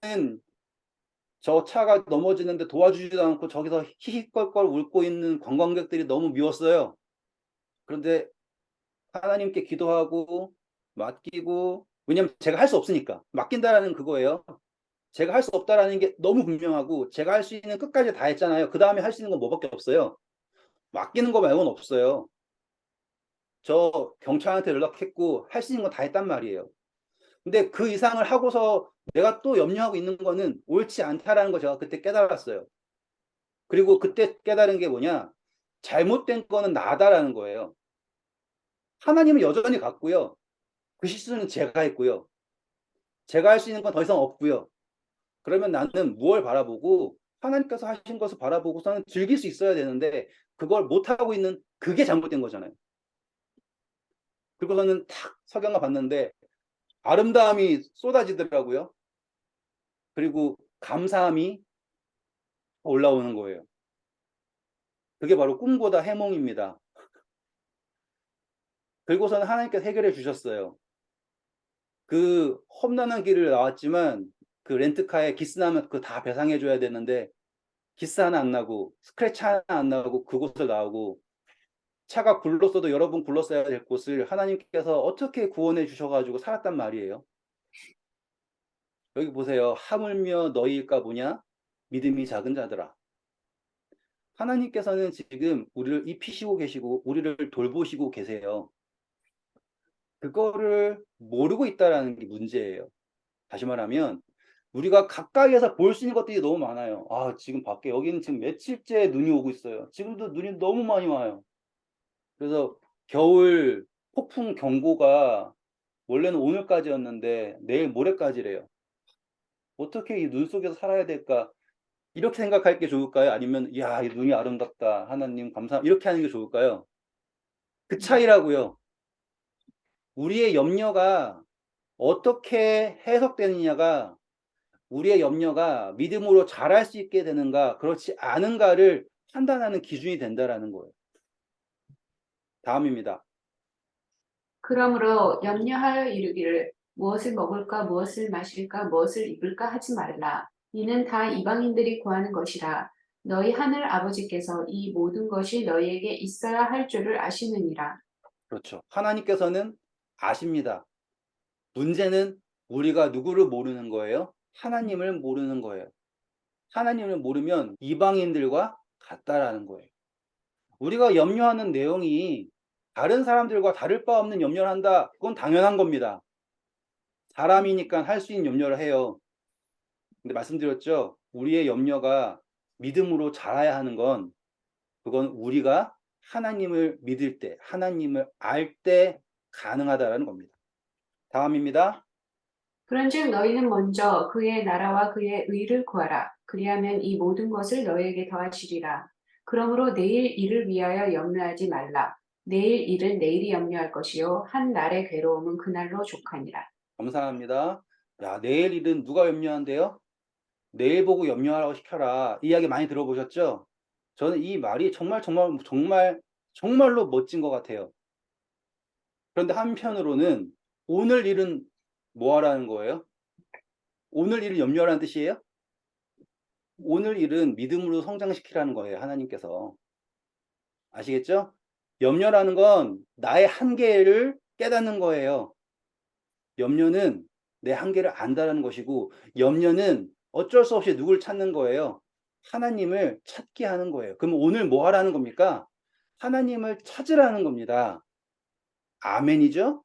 저 차가 넘어지는데 도와주지도 않고 저기서 히히껄껄 웃고 있는 관광객들이 너무 미웠어요. 그런데 하나님께 기도하고 맡기고 왜냐면 제가 할 수 없으니까 맡긴다라는 그거예요. 제가 할 수 없다라는 게 너무 분명하고 제가 할 수 있는 끝까지 다 했잖아요. 그 다음에 할 수 있는 건 뭐밖에 없어요. 맡기는 거 말고는 없어요. 저 경찰한테 연락했고 할 수 있는 건 다 했단 말이에요. 근데 그 이상을 하고서 내가 또 염려하고 있는 거는 옳지 않다라는 거 제가 그때 깨달았어요. 그리고 그때 깨달은 게 뭐냐? 잘못된 거는 나다라는 거예요. 하나님은 여전히 같고요. 그 실수는 제가 했고요. 제가 할 수 있는 건 더 이상 없고요. 그러면 나는 무엇을 바라보고 하나님께서 하신 것을 바라보고서는 즐길 수 있어야 되는데 그걸 못하고 있는 그게 잘못된 거잖아요. 그리고서는 탁 석양을 봤는데 아름다움이 쏟아지더라고요. 그리고 감사함이 올라오는 거예요. 그게 바로 꿈보다 해몽입니다. 그리고서는 하나님께서 해결해 주셨어요. 그 험난한 길을 나왔지만 그 렌트카에 기스 나면 그거 다 배상해 줘야 되는데 기스 하나 안 나고 스크래치 하나 안 나고 그곳을 나오고 차가 굴렀어도 여러 번 굴렀어야 될 곳을 하나님께서 어떻게 구원해 주셔가지고 살았단 말이에요. 여기 보세요. 하물며 너희일까 보냐? 믿음이 작은 자들아. 하나님께서는 지금 우리를 입히시고 계시고 우리를 돌보시고 계세요. 그거를 모르고 있다라는 게 문제예요. 다시 말하면 우리가 가까이에서 볼 수 있는 것들이 너무 많아요. 지금 밖에 여기는 지금 며칠째 눈이 오고 있어요. 지금도 눈이 너무 많이 와요. 그래서 겨울 폭풍 경보가 원래는 오늘까지였는데 내일 모레까지래요. 어떻게 이 눈 속에서 살아야 될까? 이렇게 생각할 게 좋을까요? 아니면 야, 이 눈이 아름답다. 하나님 감사. 이렇게 하는 게 좋을까요? 그 차이라고요. 우리의 염려가 어떻게 해석되느냐가 우리의 염려가 믿음으로 자랄 수 있게 되는가, 그렇지 않은가를 판단하는 기준이 된다라는 거예요. 다음입니다. 그러므로 염려하여 이르기를 무엇을 먹을까 무엇을 마실까 무엇을 입을까 하지 말라. 이는 다 이방인들이 구하는 것이라. 너희 하늘 아버지께서 이 모든 것이 너희에게 있어야 할 줄을 아시느니라. 그렇죠. 하나님께서는 아십니다. 문제는 우리가 누구를 모르는 거예요? 하나님을 모르는 거예요. 하나님을 모르면 이방인들과 같다라는 거예요. 우리가 염려하는 내용이 다른 사람들과 다를 바 없는 염려를 한다. 그건 당연한 겁니다. 사람이니까 할 수 있는 염려를 해요. 근데 말씀드렸죠. 우리의 염려가 믿음으로 자라야 하는 건 그건 우리가 하나님을 믿을 때, 하나님을 알 때 가능하다라는 겁니다. 다음입니다. 그런즉 너희는 먼저 그의 나라와 그의 의를 구하라. 그리하면 이 모든 것을 너희에게 더하시리라. 그러므로 내일 일을 위하여 염려하지 말라. 내일 일은 내일이 염려할 것이요 한 날의 괴로움은 그날로 족하니라. 감사합니다. 야, 내일 일은 누가 염려한대요? 내일 보고 염려하라고 시켜라. 이 이야기 많이 들어보셨죠? 저는 이 말이 정말로 멋진 것 같아요. 그런데 한편으로는 오늘 일은 뭐 하라는 거예요? 오늘 일을 염려하라는 뜻이에요? 오늘 일은 믿음으로 성장시키라는 거예요, 하나님께서. 아시겠죠? 염려라는 건 나의 한계를 깨닫는 거예요. 염려는 내 한계를 안다라는 것이고, 염려는 어쩔 수 없이 누굴 찾는 거예요? 하나님을 찾게 하는 거예요. 그럼 오늘 뭐 하라는 겁니까? 하나님을 찾으라는 겁니다. 아멘이죠?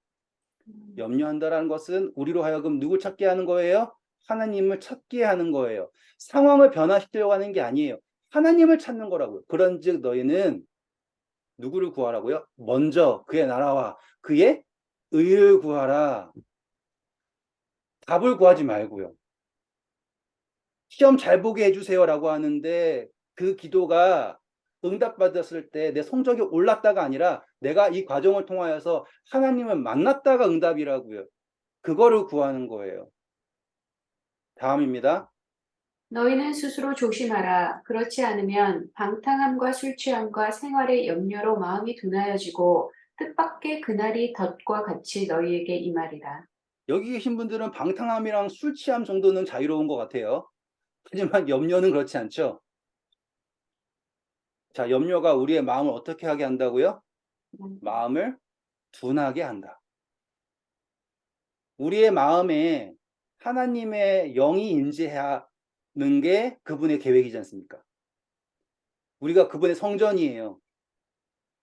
염려한다라는 것은 우리로 하여금 누굴 찾게 하는 거예요? 하나님을 찾게 하는 거예요. 상황을 변화시키려고 하는 게 아니에요. 하나님을 찾는 거라고요. 그런즉 너희는 누구를 구하라고요? 먼저 그의 나라와 그의 의를 구하라. 답을 구하지 말고요. 시험 잘 보게 해주세요라고 하는데 그 기도가 응답받았을 때 내 성적이 올랐다가 아니라 내가 이 과정을 통하여서 하나님을 만났다가 응답이라고요. 그거를 구하는 거예요. 다음입니다. 너희는 스스로 조심하라. 그렇지 않으면 방탕함과 술 취함과 생활의 염려로 마음이 둔하여지고 뜻밖의 그날이 덫과 같이 너희에게 임하리라. 여기 계신 분들은 방탕함이랑 술 취함 정도는 자유로운 것 같아요. 하지만 염려는 그렇지 않죠. 자, 염려가 우리의 마음을 어떻게 하게 한다고요? 마음을 둔하게 한다. 우리의 마음에 하나님의 영이 임재하는 게 그분의 계획이지 않습니까? 우리가 그분의 성전이에요.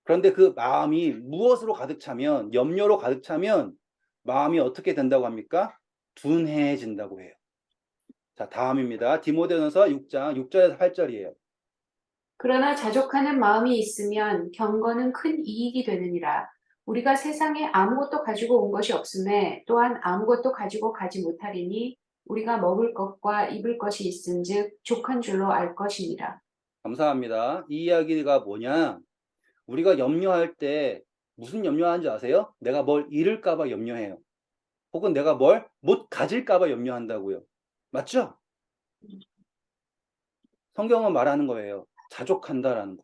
그런데 그 마음이 무엇으로 가득 차면, 염려로 가득 차면 마음이 어떻게 된다고 합니까? 둔해진다고 해요. 자, 다음입니다. 디모데전서 6장 6절에서 8절이에요. 그러나 자족하는 마음이 있으면 경건은 큰 이익이 되느니라. 우리가 세상에 아무것도 가지고 온 것이 없음에 또한 아무것도 가지고 가지 못하리니 우리가 먹을 것과 입을 것이 있은즉 족한 줄로 알 것이니라. 감사합니다. 이 이야기가 뭐냐? 우리가 염려할 때 무슨 염려하는지 아세요? 내가 뭘 잃을까 봐 염려해요. 혹은 내가 뭘 못 가질까 봐 염려한다고요. 맞죠? 성경은 말하는 거예요. 자족한다라는 거.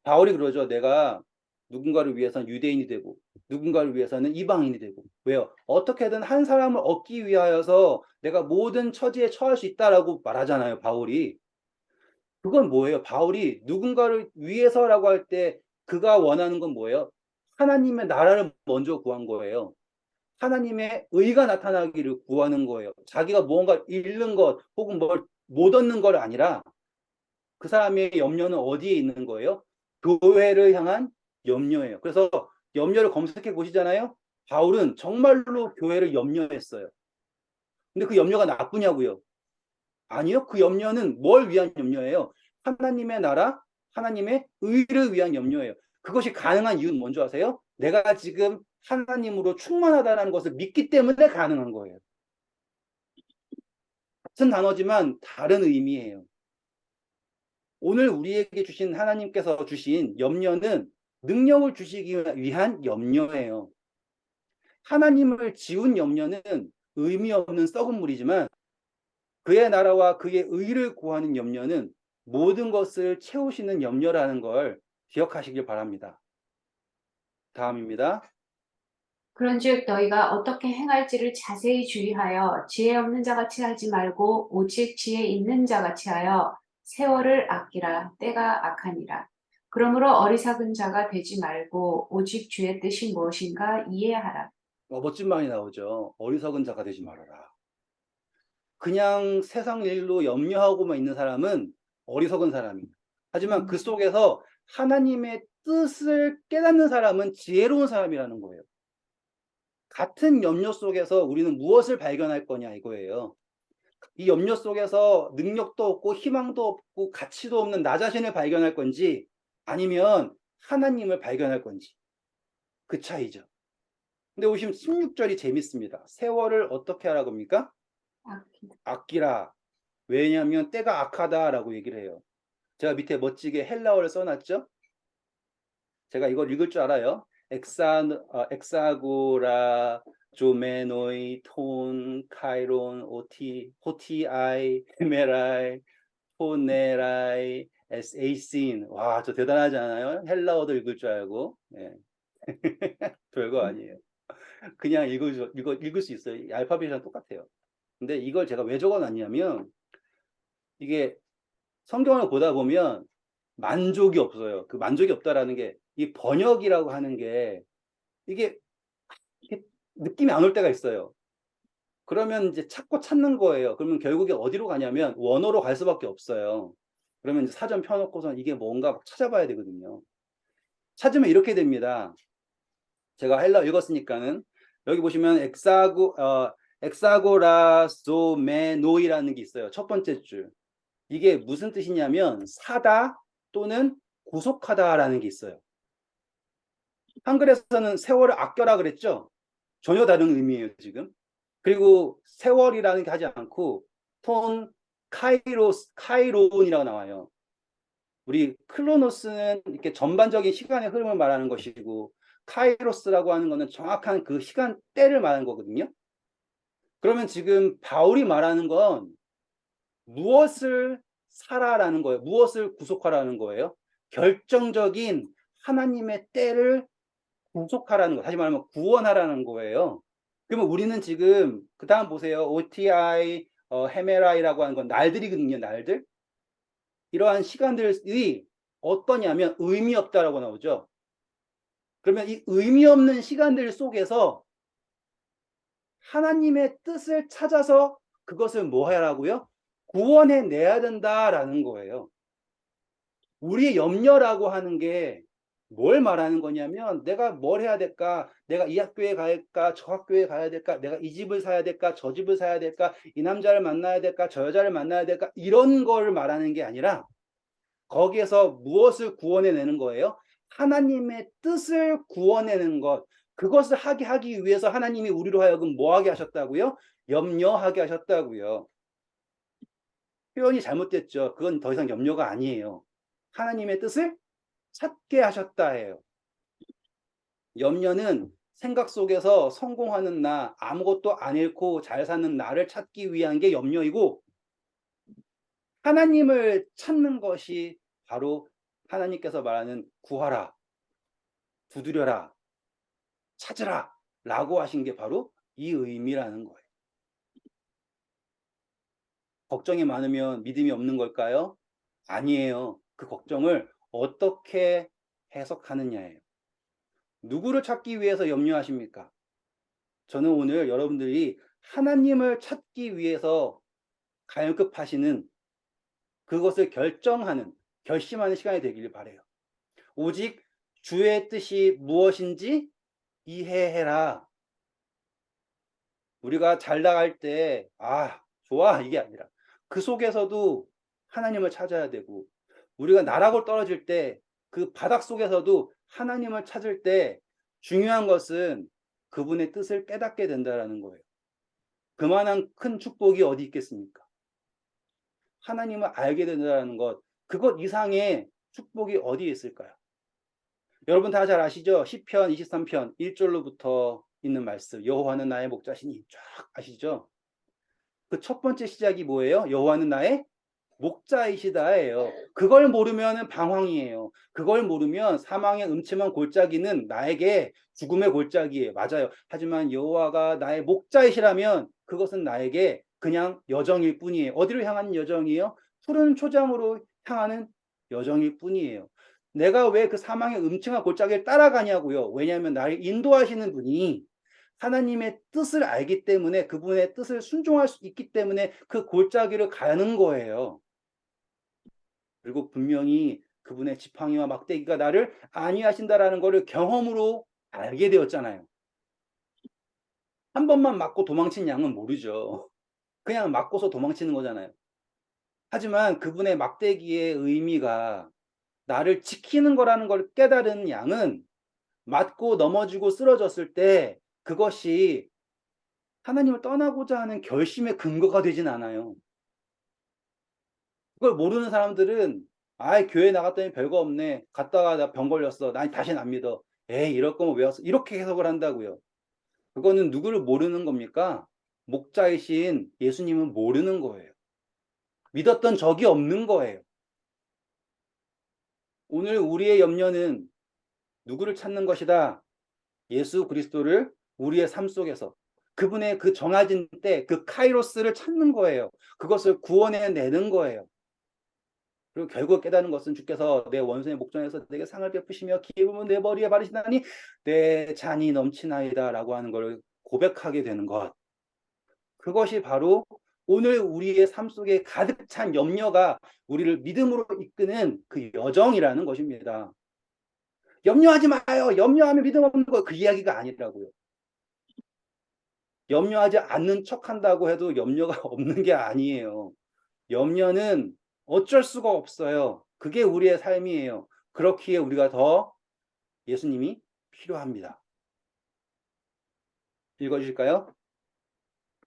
바울이 그러죠. 내가 누군가를 위해서는 유대인이 되고 누군가를 위해서는 이방인이 되고. 왜요? 어떻게든 한 사람을 얻기 위하여서 내가 모든 처지에 처할 수 있다라고 말하잖아요. 바울이. 그건 뭐예요? 바울이 누군가를 위해서라고 할 때 그가 원하는 건 뭐예요? 하나님의 나라를 먼저 구한 거예요. 하나님의 의가 나타나기를 구하는 거예요. 자기가 무언가 잃는 것 혹은 뭘 못 얻는 것 아니라 그 사람의 염려는 어디에 있는 거예요? 교회를 향한 염려예요. 그래서 염려를 검색해 보시잖아요. 바울은 정말로 교회를 염려했어요. 근데 그 염려가 나쁘냐고요? 아니요. 그 염려는 뭘 위한 염려예요? 하나님의 나라, 하나님의 의를 위한 염려예요. 그것이 가능한 이유는 뭔지 아세요? 내가 지금 하나님으로 충만하다는 것을 믿기 때문에 가능한 거예요. 같은 단어지만 다른 의미예요. 오늘 우리에게 주신 하나님께서 주신 염려는 능력을 주시기 위한 염려예요. 하나님을 지운 염려는 의미 없는 썩은 물이지만 그의 나라와 그의 의를 구하는 염려는 모든 것을 채우시는 염려라는 걸 기억하시길 바랍니다. 다음입니다. 그런즉 너희가 어떻게 행할지를 자세히 주의하여 지혜 없는 자같이 하지 말고 오직 지혜 있는 자같이 하여 세월을 아끼라. 때가 악하니라. 그러므로 어리석은 자가 되지 말고 오직 주의 뜻이 무엇인가 이해하라. 멋진 말이 나오죠. 어리석은 자가 되지 말아라. 그냥 세상 일로 염려하고만 있는 사람은 어리석은 사람이에요. 하지만 그 속에서 하나님의 뜻을 깨닫는 사람은 지혜로운 사람이라는 거예요. 같은 염려 속에서 우리는 무엇을 발견할 거냐 이거예요. 이 염려 속에서 능력도 없고 희망도 없고 가치도 없는 나 자신을 발견할 건지 아니면 하나님을 발견할 건지 그 차이죠. 근데 보시면 16절이 재밌습니다. 세월을 어떻게 하라고 합니까? 아끼라. 왜냐하면 때가 악하다라고 얘기를 해요. 제가 밑에 멋지게 헬라어를 써놨죠. 제가 이걸 읽을 줄 알아요. 엑사고라, 조메노이, 톤, 카이론, 호티아이, 헤메라이, 포네라이, 에세이신. 와, 저 대단하지 않아요? 헬라어도 읽을 줄 알고. 예. 별거 아니에요. 그냥 읽을 수 있어요. 알파벳이랑 똑같아요. 근데 이걸 제가 왜 적어놨냐면 이게 성경을 보다 보면 만족이 없어요. 그 만족이 없다라는 게 이 번역이라고 하는 게 이게 느낌이 안 올 때가 있어요. 그러면 이제 찾는 거예요. 그러면 결국에 어디로 가냐면 원어로 갈 수밖에 없어요. 그러면 이제 사전 펴놓고서 이게 뭔가 막 찾아봐야 되거든요. 찾으면 이렇게 됩니다. 제가 헬라 읽었으니까는 여기 보시면 엑사고라소메노이라는 게 있어요. 첫 번째 줄. 이게 무슨 뜻이냐면 사다 또는 구속하다라는 게 있어요. 한글에서는 세월을 아껴라 그랬죠? 전혀 다른 의미예요, 지금. 그리고 세월이라는 게 하지 않고 카이론이라고 나와요. 우리 클로노스는 이렇게 전반적인 시간의 흐름을 말하는 것이고 카이로스라고 하는 것은 정확한 그 시간대를 말하는 거거든요. 그러면 지금 바울이 말하는 건 무엇을 살아라는 거예요. 무엇을 구속하라는 거예요. 결정적인 하나님의 때를 구속하라는 거. 다시 말하면 구원하라는 거예요. 그러면 우리는 지금 그 다음 보세요. OTI, 헤메라이라고 하는 건 날들이거든요. 날들. 이러한 시간들이 어떠냐면 의미 없다라고 나오죠. 그러면 이 의미 없는 시간들 속에서 하나님의 뜻을 찾아서 그것을 뭐 하라고요? 구원해 내야 된다라는 거예요. 우리의 염려라고 하는 게 뭘 말하는 거냐면 내가 뭘 해야 될까? 내가 이 학교에 가야 될까? 저 학교에 가야 될까? 내가 이 집을 사야 될까? 저 집을 사야 될까? 이 남자를 만나야 될까? 저 여자를 만나야 될까? 이런 걸 말하는 게 아니라 거기에서 무엇을 구원해내는 거예요? 하나님의 뜻을 구원해내는 것. 그것을 하기 위해서 하나님이 우리로 하여금 뭐 하게 하셨다고요? 염려하게 하셨다고요. 표현이 잘못됐죠. 그건 더 이상 염려가 아니에요. 하나님의 뜻을 찾게 하셨다 해요. 염려는 생각 속에서 성공하는 나, 아무것도 안 잃고 잘 사는 나를 찾기 위한 게 염려이고 하나님을 찾는 것이 바로 하나님께서 말하는 구하라, 두드려라, 찾으라 라고 하신 게 바로 이 의미라는 거예요. 걱정이 많으면 믿음이 없는 걸까요? 아니에요. 그 걱정을 어떻게 해석하느냐예요. 누구를 찾기 위해서 염려하십니까? 저는 오늘 여러분들이 하나님을 찾기 위해서 갈급하시는 그것을 결심하는 시간이 되기를 바라요. 오직 주의 뜻이 무엇인지 이해해라. 우리가 잘 나갈 때, 좋아, 이게 아니라 그 속에서도 하나님을 찾아야 되고, 우리가 나락으로 떨어질 때 그 바닥 속에서도 하나님을 찾을 때 중요한 것은 그분의 뜻을 깨닫게 된다는 거예요. 그만한 큰 축복이 어디 있겠습니까? 하나님을 알게 된다는 것, 그것 이상의 축복이 어디에 있을까요? 여러분 다 잘 아시죠? 시편 23편 1절로부터 있는 말씀, 여호와는 나의 목자시니 쫙 아시죠? 그 첫 번째 시작이 뭐예요? 여호와는 나의 목자이시다예요. 그걸 모르면 방황이에요. 그걸 모르면 사망의 음침한 골짜기는 나에게 죽음의 골짜기예요. 맞아요. 하지만 여호와가 나의 목자이시라면 그것은 나에게 그냥 여정일 뿐이에요. 어디로 향하는 여정이에요? 푸른 초장으로 향하는 여정일 뿐이에요. 내가 왜 그 사망의 음침한 골짜기를 따라가냐고요. 왜냐하면 나를 인도하시는 분이 하나님의 뜻을 알기 때문에, 그분의 뜻을 순종할 수 있기 때문에 그 골짜기를 가는 거예요. 그리고 분명히 그분의 지팡이와 막대기가 나를 안위하신다라는 것을 경험으로 알게 되었잖아요. 한 번만 맞고 도망친 양은 모르죠. 그냥 맞고서 도망치는 거잖아요. 하지만 그분의 막대기의 의미가 나를 지키는 거라는 걸 깨달은 양은 맞고 넘어지고 쓰러졌을 때 그것이 하나님을 떠나고자 하는 결심의 근거가 되진 않아요. 그걸 모르는 사람들은 아이 교회 나갔더니 별거 없네. 갔다가 나 병 걸렸어. 난 다시는 안 믿어. 에이 이럴 거면 왜 왔어? 이렇게 해석을 한다고요. 그거는 누구를 모르는 겁니까? 목자이신 예수님은 모르는 거예요. 믿었던 적이 없는 거예요. 오늘 우리의 염려는 누구를 찾는 것이다. 예수 그리스도를 우리의 삶 속에서 그분의 그 정해진 때 그 카이로스를 찾는 거예요. 그것을 구원해내는 거예요. 그리고 결국 깨닫는 것은 주께서 내 원수의 목전에서 내게 상을 베푸시며 기름은 내 머리에 바르시나니 내 잔이 넘치나이다 라고 하는 걸 고백하게 되는 것. 그것이 바로 오늘 우리의 삶 속에 가득 찬 염려가 우리를 믿음으로 이끄는 그 여정이라는 것입니다. 염려하지 마요. 염려하면 믿음 없는 거. 그 이야기가 아니라고요. 염려하지 않는 척한다고 해도 염려가 없는 게 아니에요. 염려는 어쩔 수가 없어요. 그게 우리의 삶이에요. 그렇기에 우리가 더 예수님이 필요합니다. 읽어주실까요?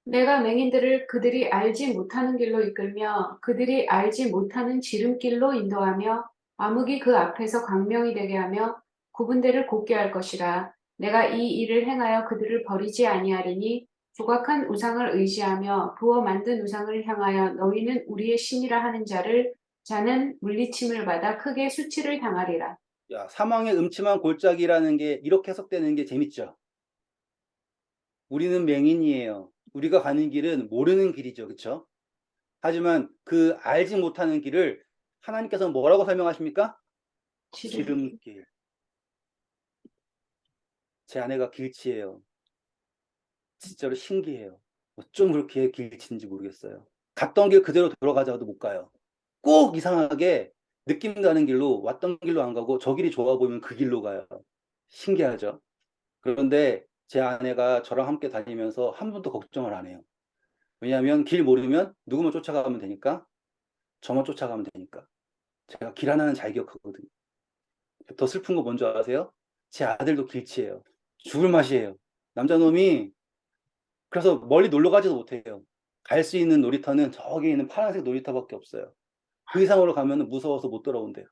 내가 맹인들을 그들이 알지 못하는 길로 이끌며 그들이 알지 못하는 지름길로 인도하며 암흑이 그 앞에서 광명이 되게 하며 구분대를 곱게 할 것이라. 내가 이 일을 행하여 그들을 버리지 아니하리니 조각한 우상을 의지하며 부어 만든 우상을 향하여 너희는 우리의 신이라 하는 자는 물리침을 받아 크게 수치를 당하리라. 야, 사망의 음침한 골짜기라는 게 이렇게 해석되는 게 재밌죠. 우리는 맹인이에요. 우리가 가는 길은 모르는 길이죠. 그렇죠? 하지만 그 알지 못하는 길을 하나님께서 뭐라고 설명하십니까? 지름길. 지름길. 제 아내가 길치예요. 진짜로 신기해요. 어쩜 그렇게 길치인지 모르겠어요. 갔던 길 그대로 돌아가자도 못 가요. 꼭 이상하게 느낌 가는 길로 왔던 길로 안 가고 저 길이 좋아 보이면 그 길로 가요. 신기하죠? 그런데 제 아내가 저랑 함께 다니면서 한 번도 걱정을 안 해요. 왜냐하면 길 모르면 누구만 쫓아가면 되니까, 저만 쫓아가면 되니까. 제가 길 하나는 잘 기억하거든요. 더 슬픈 거 뭔지 아세요? 제 아들도 길치예요. 죽을 맛이에요. 남자놈이 그래서 멀리 놀러 가지도 못해요. 갈 수 있는 놀이터는 저기 있는 파란색 놀이터밖에 없어요. 그 이상으로 가면 무서워서 못 돌아온대요.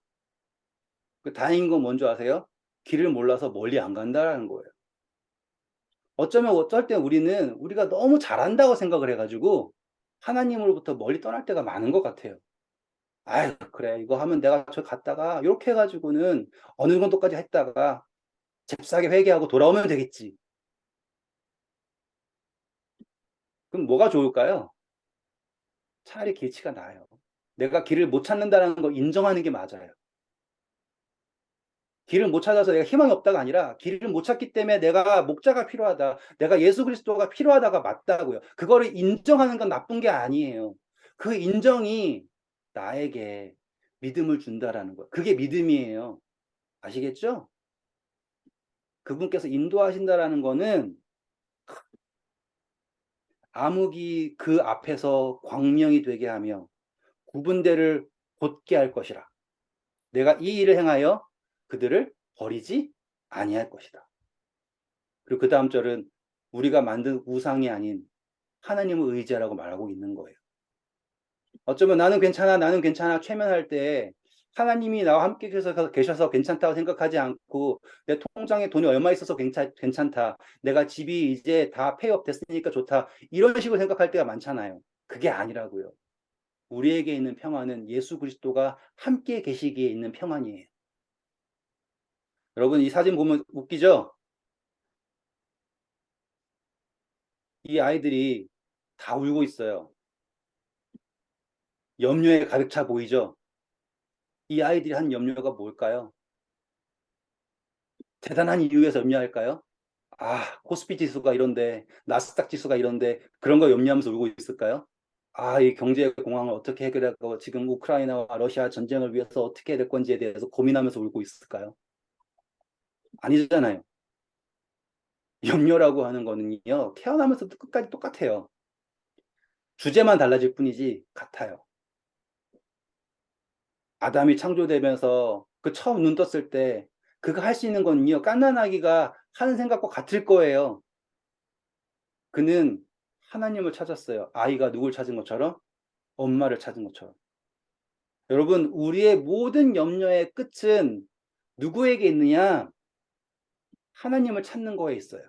다행인 건 뭔지 아세요? 길을 몰라서 멀리 안 간다라는 거예요. 어쩌면 어쩔 때 우리는 우리가 너무 잘한다고 생각을 해가지고 하나님으로부터 멀리 떠날 때가 많은 것 같아요. 아유, 그래. 이거 하면 내가 저 갔다가 이렇게 해가지고는 어느 정도까지 했다가 잽싸게 회개하고 돌아오면 되겠지. 그럼 뭐가 좋을까요? 차라리 길치가 나아요. 내가 길을 못 찾는다는 걸 인정하는 게 맞아요. 길을 못 찾아서 내가 희망이 없다가 아니라 길을 못 찾기 때문에 내가 목자가 필요하다. 내가 예수 그리스도가 필요하다가 맞다고요. 그거를 인정하는 건 나쁜 게 아니에요. 그 인정이 나에게 믿음을 준다라는 거예요. 그게 믿음이에요. 아시겠죠? 그분께서 인도하신다라는 거는 암흑이 그 앞에서 광명이 되게 하며 구분대를 곧게 할 것이라. 내가 이 일을 행하여 그들을 버리지 아니할 것이다. 그리고 그 다음 절은 우리가 만든 우상이 아닌 하나님을 의지하라고 말하고 있는 거예요. 어쩌면 나는 괜찮아, 최면할 때 하나님이 나와 함께 계셔서 괜찮다고 생각하지 않고 내 통장에 돈이 얼마 있어서 괜찮다. 내가 집이 이제 다 페이업 됐으니까 좋다. 이런 식으로 생각할 때가 많잖아요. 그게 아니라고요. 우리에게 있는 평안은 예수 그리스도가 함께 계시기에 있는 평안이에요. 여러분, 이 사진 보면 웃기죠? 이 아이들이 다 울고 있어요. 염려에 가득 차 보이죠? 이 아이들이 한 염려가 뭘까요? 대단한 이유에서 염려할까요? 아, 코스피 지수가 이런데, 나스닥 지수가 이런데, 그런 거 염려하면서 울고 있을까요? 아, 이 경제 공황을 어떻게 해결하고, 지금 우크라이나와 러시아 전쟁을 위해서 어떻게 해야 될 건지에 대해서 고민하면서 울고 있을까요? 아니잖아요. 염려라고 하는 거는요, 태어나면서도 끝까지 똑같아요. 주제만 달라질 뿐이지, 같아요. 아담이 창조되면서 그 처음 눈 떴을 때, 그가 할 수 있는 건요, 갓난아기가 하는 생각과 같을 거예요. 그는 하나님을 찾았어요. 아이가 누굴 찾은 것처럼? 엄마를 찾은 것처럼. 여러분, 우리의 모든 염려의 끝은 누구에게 있느냐? 하나님을 찾는 거에 있어요.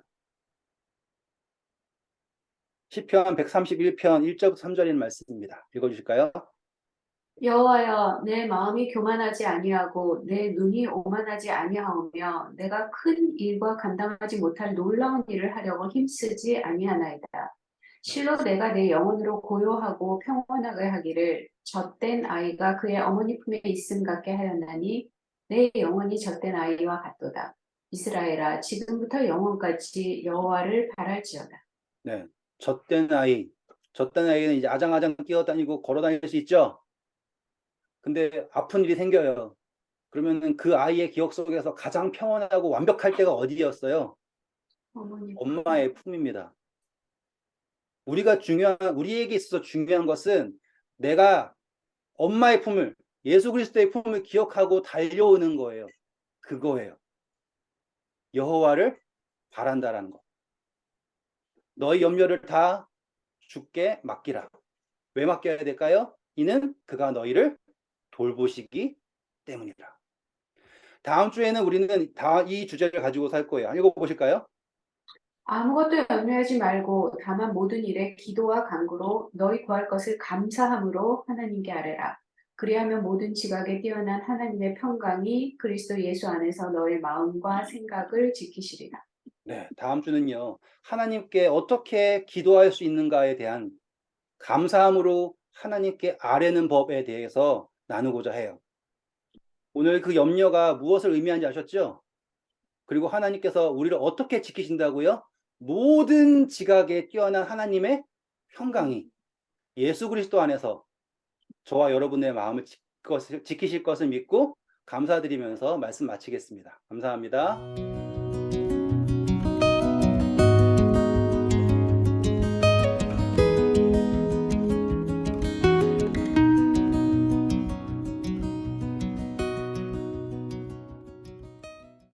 시편 131편 1절부터 3절인 말씀입니다. 읽어주실까요? 여호와여, 내 마음이 교만하지 아니하고 내 눈이 오만하지 아니하오며 내가 큰 일과 감당하지 못할 놀라운 일을 하려고 힘쓰지 아니하나이다. 실로 내가 내 영혼으로 고요하고 평온하게 하기를 젖된 아이가 그의 어머니 품에 있음 같게 하였나니 내 영혼이 젖된 아이와 같도다. 이스라엘아, 지금부터 영원까지 여호와를 바랄지어다. 네. 젖된 아이. 젖된 아이는 이제 아장아장 뛰어다니고 걸어 다닐 수 있죠? 근데 아픈 일이 생겨요. 그러면은 그 아이의 기억 속에서 가장 평온하고 완벽할 때가 어디였어요? 어머니 품. 엄마의 품입니다. 우리에게 있어서 중요한 것은 내가 엄마의 품을, 예수 그리스도의 품을 기억하고 달려오는 거예요. 그거예요. 여호와를 바란다라는 거. 너희 염려를 다 주께 맡기라. 왜 맡겨야 될까요? 이는 그가 너희를 돌보시기 때문이라. 다음 주에는 우리는 다 이 주제를 가지고 살 거예요. 읽어보실까요? 아무것도 염려하지 말고 다만 모든 일에 기도와 간구로 너희 구할 것을 감사함으로 하나님께 아뢰라. 그리하면 모든 지각에 뛰어난 하나님의 평강이 그리스도 예수 안에서 너의 마음과 생각을 지키시리라. 네, 다음 주는요. 하나님께 어떻게 기도할 수 있는가에 대한 감사함으로 하나님께 아뢰는 법에 대해서 나누고자 해요. 오늘 그 염려가 무엇을 의미하는지 아셨죠? 그리고 하나님께서 우리를 어떻게 지키신다고요? 모든 지각에 뛰어난 하나님의 평강이 예수 그리스도 안에서 저와 여러분의 마음을 지키실 것을 믿고 감사드리면서 말씀 마치겠습니다. 감사합니다.